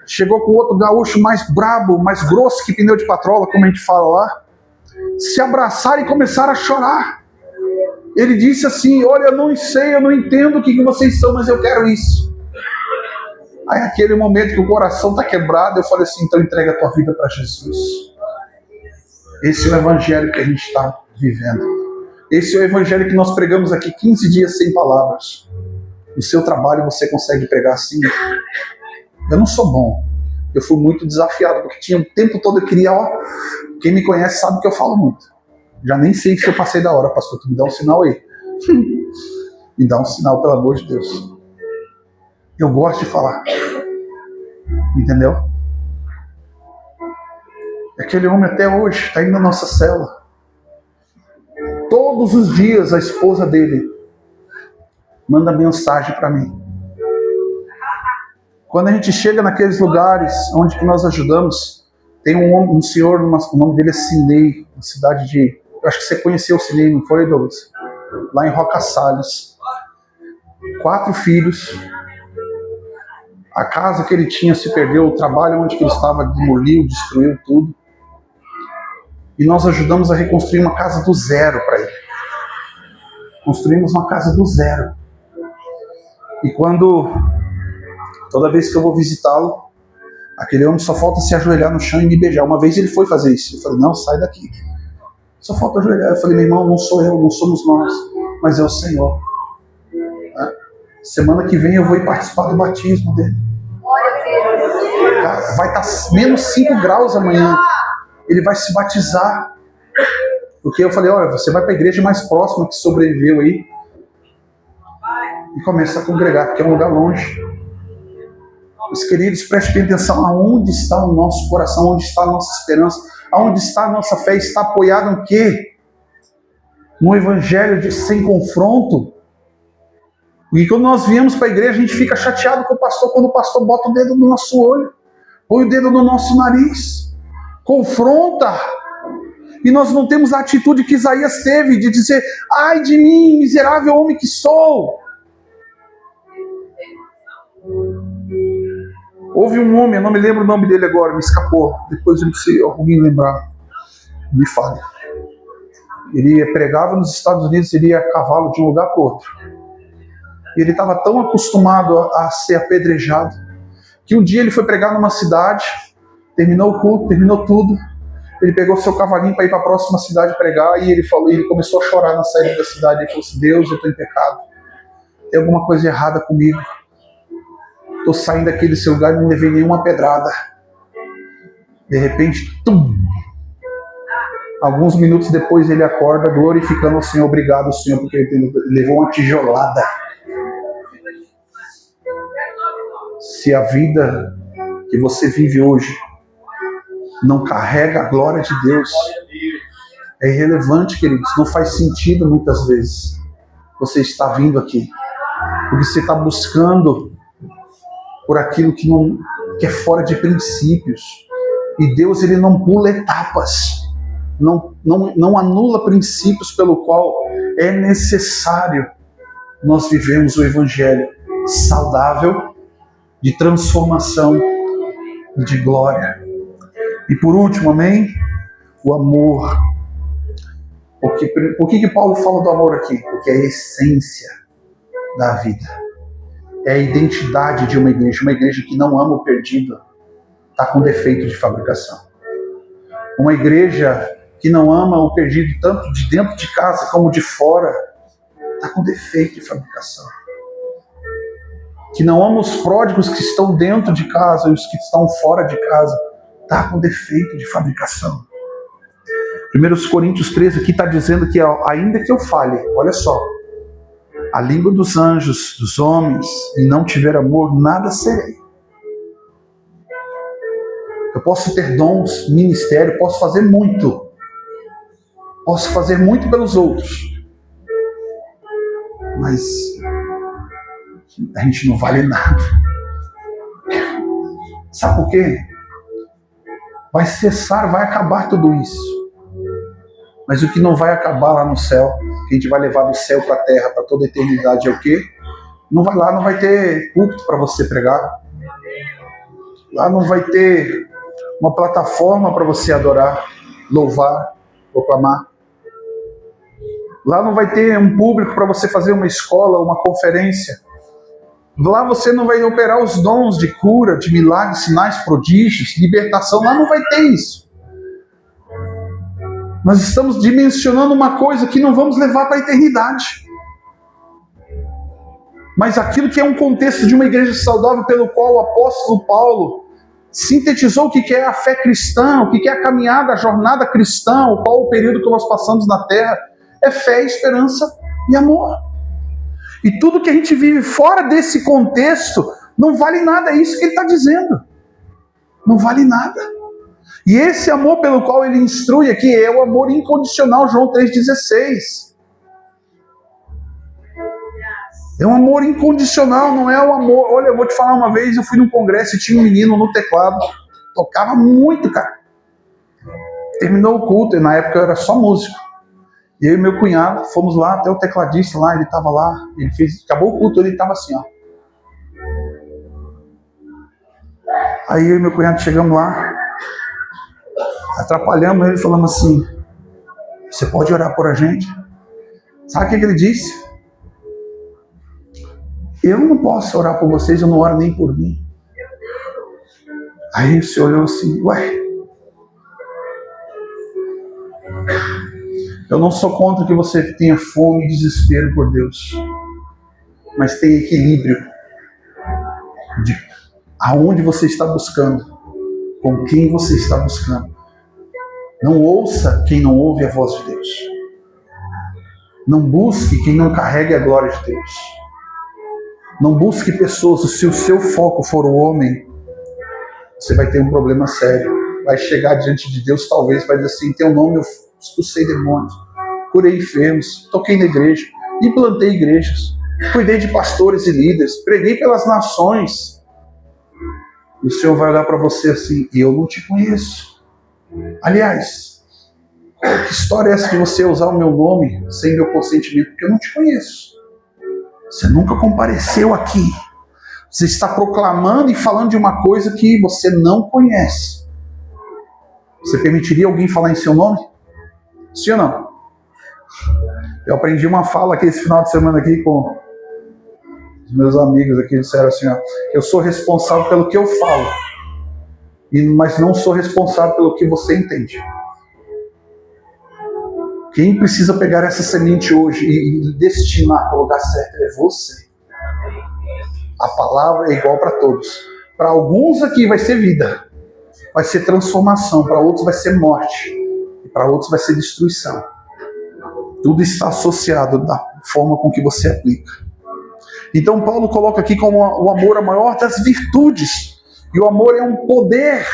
chegou com outro gaúcho mais brabo, mais grosso que pneu de patrola, como a gente fala lá, se abraçaram e começaram a chorar. Ele disse assim: olha, eu não sei, eu não entendo o que vocês são, mas eu quero isso. Aí aquele momento que o coração está quebrado, eu falei assim: então entrega a tua vida para Jesus. Esse é o evangelho que a gente está vivendo. Esse é o evangelho que nós pregamos aqui 15 dias sem palavras. No seu trabalho você consegue pregar assim? Eu não sou bom. Eu fui muito desafiado, porque tinha o tempo todo eu queria, quem me conhece sabe que eu falo muito. Já nem sei se eu passei da hora, pastor, tu me dá um sinal aí. Me dá um sinal, pelo amor de Deus. Eu gosto de falar. Entendeu? Aquele homem até hoje está indo na nossa cela. Todos os dias a esposa dele manda mensagem para mim. Quando a gente chega naqueles lugares onde que nós ajudamos, tem um senhor, o nome dele é Sinei, na cidade de... Eu acho que você conheceu o Sinei, não foi, Douglas? Lá em Roca Salles. 4 filhos. A casa que ele tinha se perdeu, o trabalho onde que ele estava demoliu, destruiu tudo. E nós ajudamos a reconstruir uma casa do zero para ele. Construímos uma casa do zero. E toda vez que eu vou visitá-lo, aquele homem só falta se ajoelhar no chão e me beijar. Uma vez ele foi fazer isso. Eu falei, não, sai daqui. Só falta ajoelhar. Eu falei, meu irmão, não sou eu, não somos nós, mas é o Senhor. Semana que vem eu vou ir participar do batismo dele. Cara, vai estar menos 5 graus amanhã. Ele vai se batizar. Porque eu falei, olha, você vai para a igreja mais próxima que sobreviveu aí e começa a congregar, porque é um lugar longe. Meus queridos, prestem atenção aonde está o nosso coração, onde está a nossa esperança, aonde está a nossa fé, está apoiada em quê? No evangelho sem confronto. E quando nós viemos para a igreja, a gente fica chateado com o pastor quando o pastor bota o dedo no nosso olho, põe o dedo no nosso nariz, confronta. E nós não temos a atitude que Isaías teve de dizer, ai de mim, miserável homem que sou. Houve um homem, eu não me lembro o nome dele agora, me escapou. Depois eu não sei, alguém lembrar, me fale. Ele pregava nos Estados Unidos, ele ia a cavalo de um lugar para o outro. E ele estava tão acostumado a ser apedrejado, que um dia ele foi pregar numa cidade, terminou o culto, terminou tudo. Ele pegou seu cavalinho para ir para a próxima cidade pregar e ele começou a chorar na saída da cidade. Ele falou assim, Deus, eu estou em pecado. Tem alguma coisa errada comigo. Estou saindo daqui desse lugar e não levei nenhuma pedrada. De repente, tum! Alguns minutos depois ele acorda glorificando ao Senhor. Obrigado, Senhor, porque ele levou uma tijolada. Se a vida que você vive hoje não carrega a glória de Deus, é irrelevante, queridos. Não faz sentido muitas vezes você estar vindo aqui, porque você está buscando por aquilo que é fora de princípios. E Deus, ele não pula etapas, não anula princípios pelo qual é necessário nós vivemos o evangelho saudável, de transformação e de glória. E por último, amém? O amor. Por que Paulo fala do amor aqui? Porque é a essência da vida. É a identidade de uma igreja. Uma igreja que não ama o perdido está com defeito de fabricação. Uma igreja que não ama o perdido tanto de dentro de casa como de fora está com defeito de fabricação. Que não ama os pródigos que estão dentro de casa e os que estão fora de casa está com defeito de fabricação. 1 Coríntios 13 aqui está dizendo que ainda que eu fale, olha só, a língua dos anjos, dos homens, e não tiver amor, nada serei. Eu posso ter dons, ministério, posso fazer muito. Posso fazer muito pelos outros. Mas a gente não vale nada. Sabe por quê? Vai cessar, vai acabar tudo isso. Mas o que não vai acabar lá no céu, que a gente vai levar do céu para a terra, para toda a eternidade, é o quê? Não vai lá, não vai ter púlpito para você pregar. Lá não vai ter uma plataforma para você adorar, louvar, proclamar. Lá não vai ter um público para você fazer uma escola, uma conferência. Lá você não vai operar os dons de cura, de milagres, sinais, prodígios, libertação. Lá não vai ter isso. Nós estamos dimensionando uma coisa que não vamos levar para a eternidade. Mas aquilo que é um contexto de uma igreja saudável pelo qual o apóstolo Paulo sintetizou o que é a fé cristã, o que é a caminhada, a jornada cristã, qual o período que nós passamos na terra, é fé, esperança e amor. E tudo que a gente vive fora desse contexto não vale nada, é isso que ele está dizendo. Não vale nada. E esse amor pelo qual ele instrui aqui é o amor incondicional, João 3,16. É um amor incondicional, não é um amor... Olha, eu vou te falar uma vez, eu fui num congresso e tinha um menino no teclado, tocava muito, cara. Terminou o culto, e na época eu era só músico. E eu e meu cunhado fomos lá, até o tecladista lá, ele estava lá, ele fez, acabou o culto, ele estava assim, ó. Aí eu e meu cunhado chegamos lá, atrapalhamos ele, falando assim, você pode orar por a gente? Sabe o que ele disse? Eu não posso orar por vocês, eu não oro nem por mim. Aí você olhou assim, ué, eu não sou contra que você tenha fome e desespero por Deus, mas tem equilíbrio de aonde você está buscando, com quem você está buscando. Não ouça quem não ouve a voz de Deus. Não busque quem não carregue a glória de Deus. Não busque pessoas, se o seu foco for o homem, você vai ter um problema sério. Vai chegar diante de Deus, talvez, vai dizer assim, em teu nome eu expulsei demônios, curei enfermos, toquei na igreja, implantei igrejas, cuidei de pastores e líderes, preguei pelas nações. E o Senhor vai olhar para você assim, eu não te conheço. Aliás, que história é essa de você usar o meu nome sem meu consentimento? Porque eu não te conheço. Você nunca compareceu aqui. Você está proclamando e falando de uma coisa que você não conhece. Você permitiria alguém falar em seu nome? Sim ou não? Eu aprendi uma fala aqui esse final de semana aqui com os meus amigos aqui, disseram assim, ó, eu sou responsável pelo que eu falo, mas não sou responsável pelo que você entende. Quem precisa pegar essa semente hoje e destinar para o lugar certo é você. A palavra é igual para todos. Para alguns aqui vai ser vida, vai ser transformação, para outros vai ser morte, e para outros vai ser destruição. Tudo está associado da forma com que você aplica. Então Paulo coloca aqui como o amor a maior das virtudes. E o amor é um poder.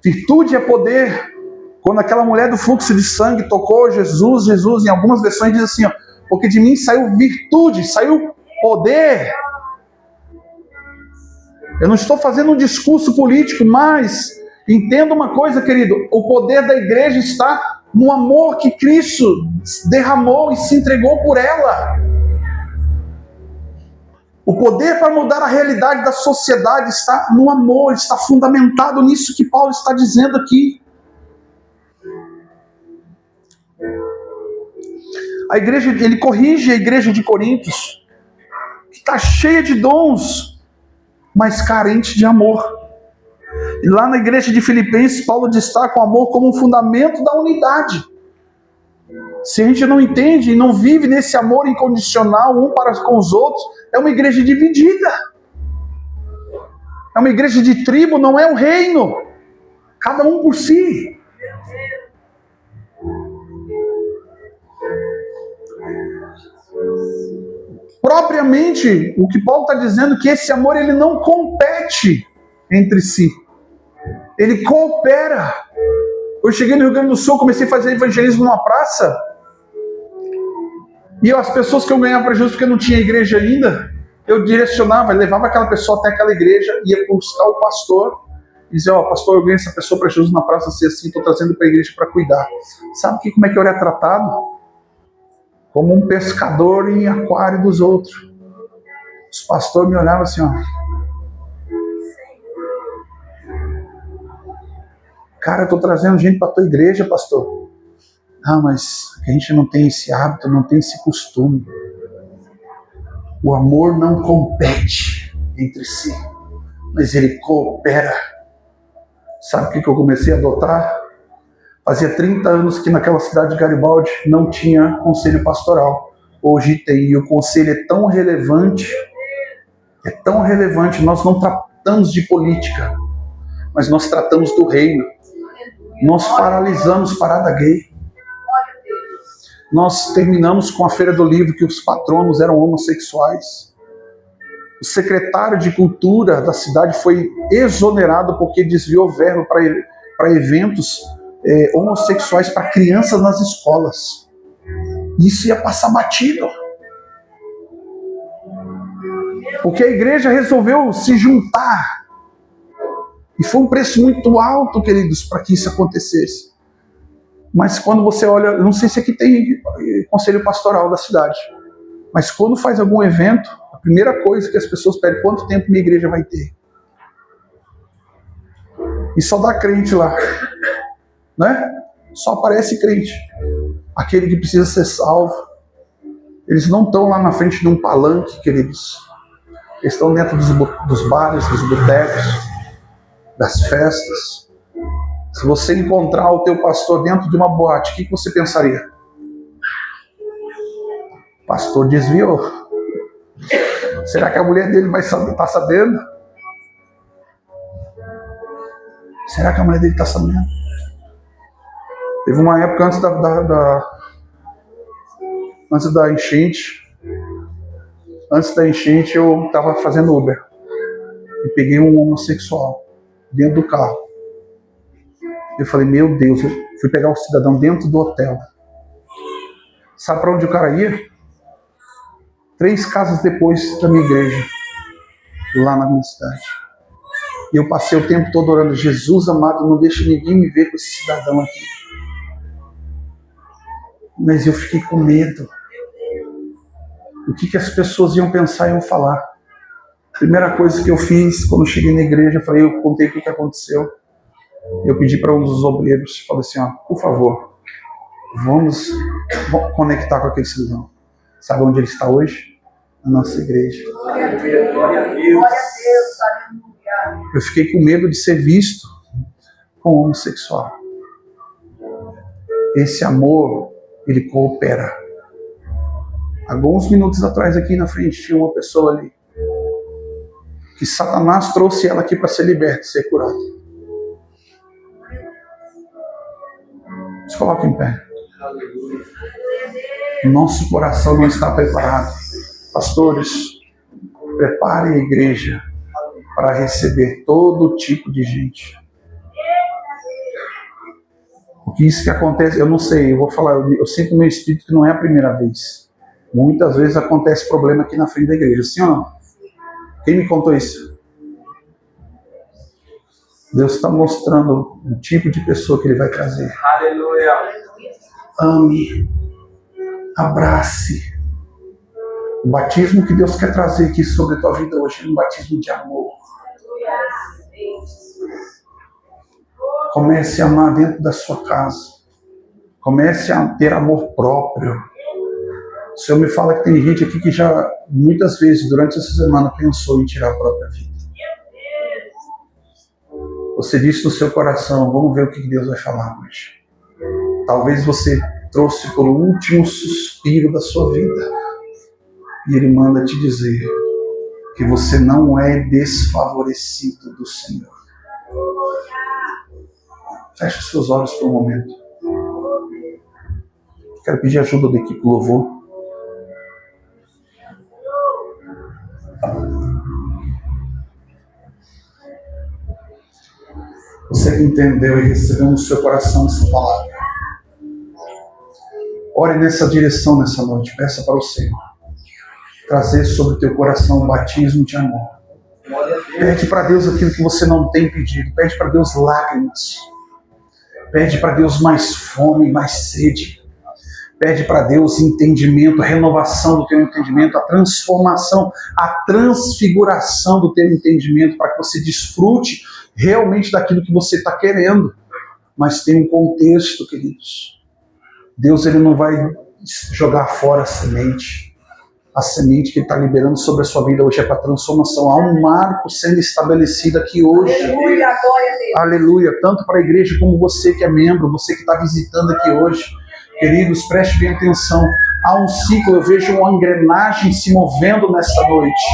Virtude é poder. Quando aquela mulher do fluxo de sangue tocou Jesus, em algumas versões diz assim, ó, porque de mim saiu virtude, saiu poder. Eu não estou fazendo um discurso político, mas entenda uma coisa, querido, o poder da igreja está no amor que Cristo derramou e se entregou por ela. O poder para mudar a realidade da sociedade está no amor, está fundamentado nisso que Paulo está dizendo aqui. A igreja, ele corrige a igreja de Coríntios, que está cheia de dons, mas carente de amor. E lá na igreja de Filipenses, Paulo destaca o amor como um fundamento da unidade. Se a gente não entende e não vive nesse amor incondicional um para com os outros, é uma igreja dividida. É uma igreja de tribo, não é um reino. Cada um por si. Propriamente, o que Paulo está dizendo é que esse amor ele não compete entre si. Ele coopera. Eu cheguei no Rio Grande do Sul, comecei a fazer evangelismo numa praça. E as pessoas que eu ganhava para Jesus, porque não tinha igreja ainda, eu direcionava, levava aquela pessoa até aquela igreja, ia buscar o pastor, e dizia, ó, pastor, eu ganhei essa pessoa para Jesus na praça assim, estou trazendo para a igreja para cuidar. Sabe como é que eu era tratado? Como um pescador em aquário dos outros. Os pastores me olhavam assim, ó. Cara, eu estou trazendo gente para a tua igreja, pastor. Ah, mas a gente não tem esse hábito, não tem esse costume. O amor não compete entre si, mas ele coopera. Sabe o que eu comecei a adotar? Fazia 30 anos que naquela cidade de Garibaldi não tinha conselho pastoral. Hoje tem, e o conselho é tão relevante, nós não tratamos de política, mas nós tratamos do reino. Nós paralisamos parada gay. Nós terminamos com a Feira do Livro, que os patronos eram homossexuais. O secretário de Cultura da cidade foi exonerado porque desviou verba para eventos homossexuais para crianças nas escolas. Isso ia passar batido. Porque a igreja resolveu se juntar. E foi um preço muito alto, queridos, para que isso acontecesse. Mas quando você olha, eu não sei se aqui tem conselho pastoral da cidade, mas quando faz algum evento, a primeira coisa que as pessoas pedem, quanto tempo minha igreja vai ter? E só dá crente lá, né? Só aparece crente. Aquele que precisa ser salvo. Eles não estão lá na frente de um palanque, queridos. Eles estão dentro dos bares, dos botecos, das festas. Se você encontrar o teu pastor dentro de uma boate, o que você pensaria? O pastor desviou. Será que a mulher dele vai saber? Está sabendo? Será que a mulher dele está sabendo? Teve uma época antes da enchente. Antes da enchente eu estava fazendo Uber. E peguei um homossexual dentro do carro. Eu falei, meu Deus, eu fui pegar o cidadão dentro do hotel. Sabe para onde o cara ia? 3 casas depois da minha igreja, lá na minha cidade. E eu passei o tempo todo orando, Jesus amado, não deixe ninguém me ver com esse cidadão aqui. Mas eu fiquei com medo. O que as pessoas iam pensar e iam falar? Primeira coisa que eu fiz quando eu cheguei na igreja, eu contei o que aconteceu. Eu pedi para um dos obreiros, falei assim, por favor, vamos conectar com aquele cidadão. Sabe onde ele está hoje? Na nossa igreja. Glória a Deus, glória a Deus, aleluia. Eu fiquei com medo de ser visto como homossexual. Esse amor, ele coopera. Alguns minutos atrás aqui na frente tinha uma pessoa ali que Satanás trouxe ela aqui para ser liberta, ser curada. Se coloque em pé. Nosso coração não está preparado. Pastores, preparem a igreja para receber todo tipo de gente. Porque isso que acontece, eu não sei, eu vou falar, eu sinto no meu espírito que não é a primeira vez. Muitas vezes acontece problema aqui na frente da igreja, sim ou não? Quem me contou isso? Deus está mostrando o tipo de pessoa que Ele vai trazer. Aleluia. Ame, abrace. O batismo que Deus quer trazer aqui sobre a tua vida hoje é um batismo de amor. Comece a amar dentro da sua casa. Comece a ter amor próprio. O Senhor me fala que tem gente aqui que já, muitas vezes, durante essa semana, pensou em tirar a própria vida. Você disse no seu coração, vamos ver o que Deus vai falar hoje. Talvez você trouxe por último suspiro da sua vida. E Ele manda te dizer que você não é desfavorecido do Senhor. Feche os seus olhos por um momento. Quero pedir ajuda da equipe Louvor. Você que entendeu e recebeu no seu coração essa palavra. Ore nessa direção nessa noite. Peça para o Senhor trazer sobre o teu coração um batismo de amor. Pede para Deus aquilo que você não tem pedido. Pede para Deus lágrimas. Pede para Deus mais fome, mais sede. Pede para Deus entendimento, renovação do teu entendimento, a transformação, a transfiguração do teu entendimento, para que você desfrute realmente daquilo que você está querendo. Mas tem um contexto, queridos. Deus, Ele não vai jogar fora a semente. A semente que Ele está liberando sobre a sua vida hoje é para transformação. Há um marco sendo estabelecido aqui hoje. Aleluia, glória a Deus. Aleluia. Tanto para a igreja como você que é membro, você que está visitando aqui hoje. Queridos, preste bem atenção. Há um ciclo, eu vejo uma engrenagem se movendo nesta noite.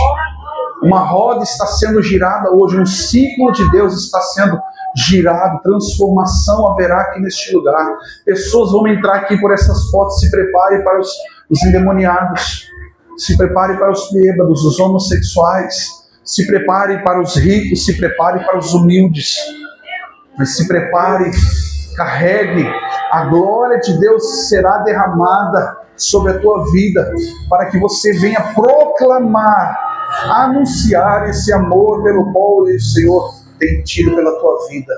Uma roda está sendo girada hoje, um ciclo de Deus está sendo girado, transformação haverá aqui neste lugar. Pessoas vão entrar aqui por essas portas, se prepare para os endemoniados, se prepare para os bêbados, os homossexuais, se prepare para os ricos, se prepare para os humildes, mas se prepare, carregue, a glória de Deus será derramada sobre a tua vida, para que você venha proclamar, anunciar esse amor pelo qual o Senhor tem tido pela tua vida.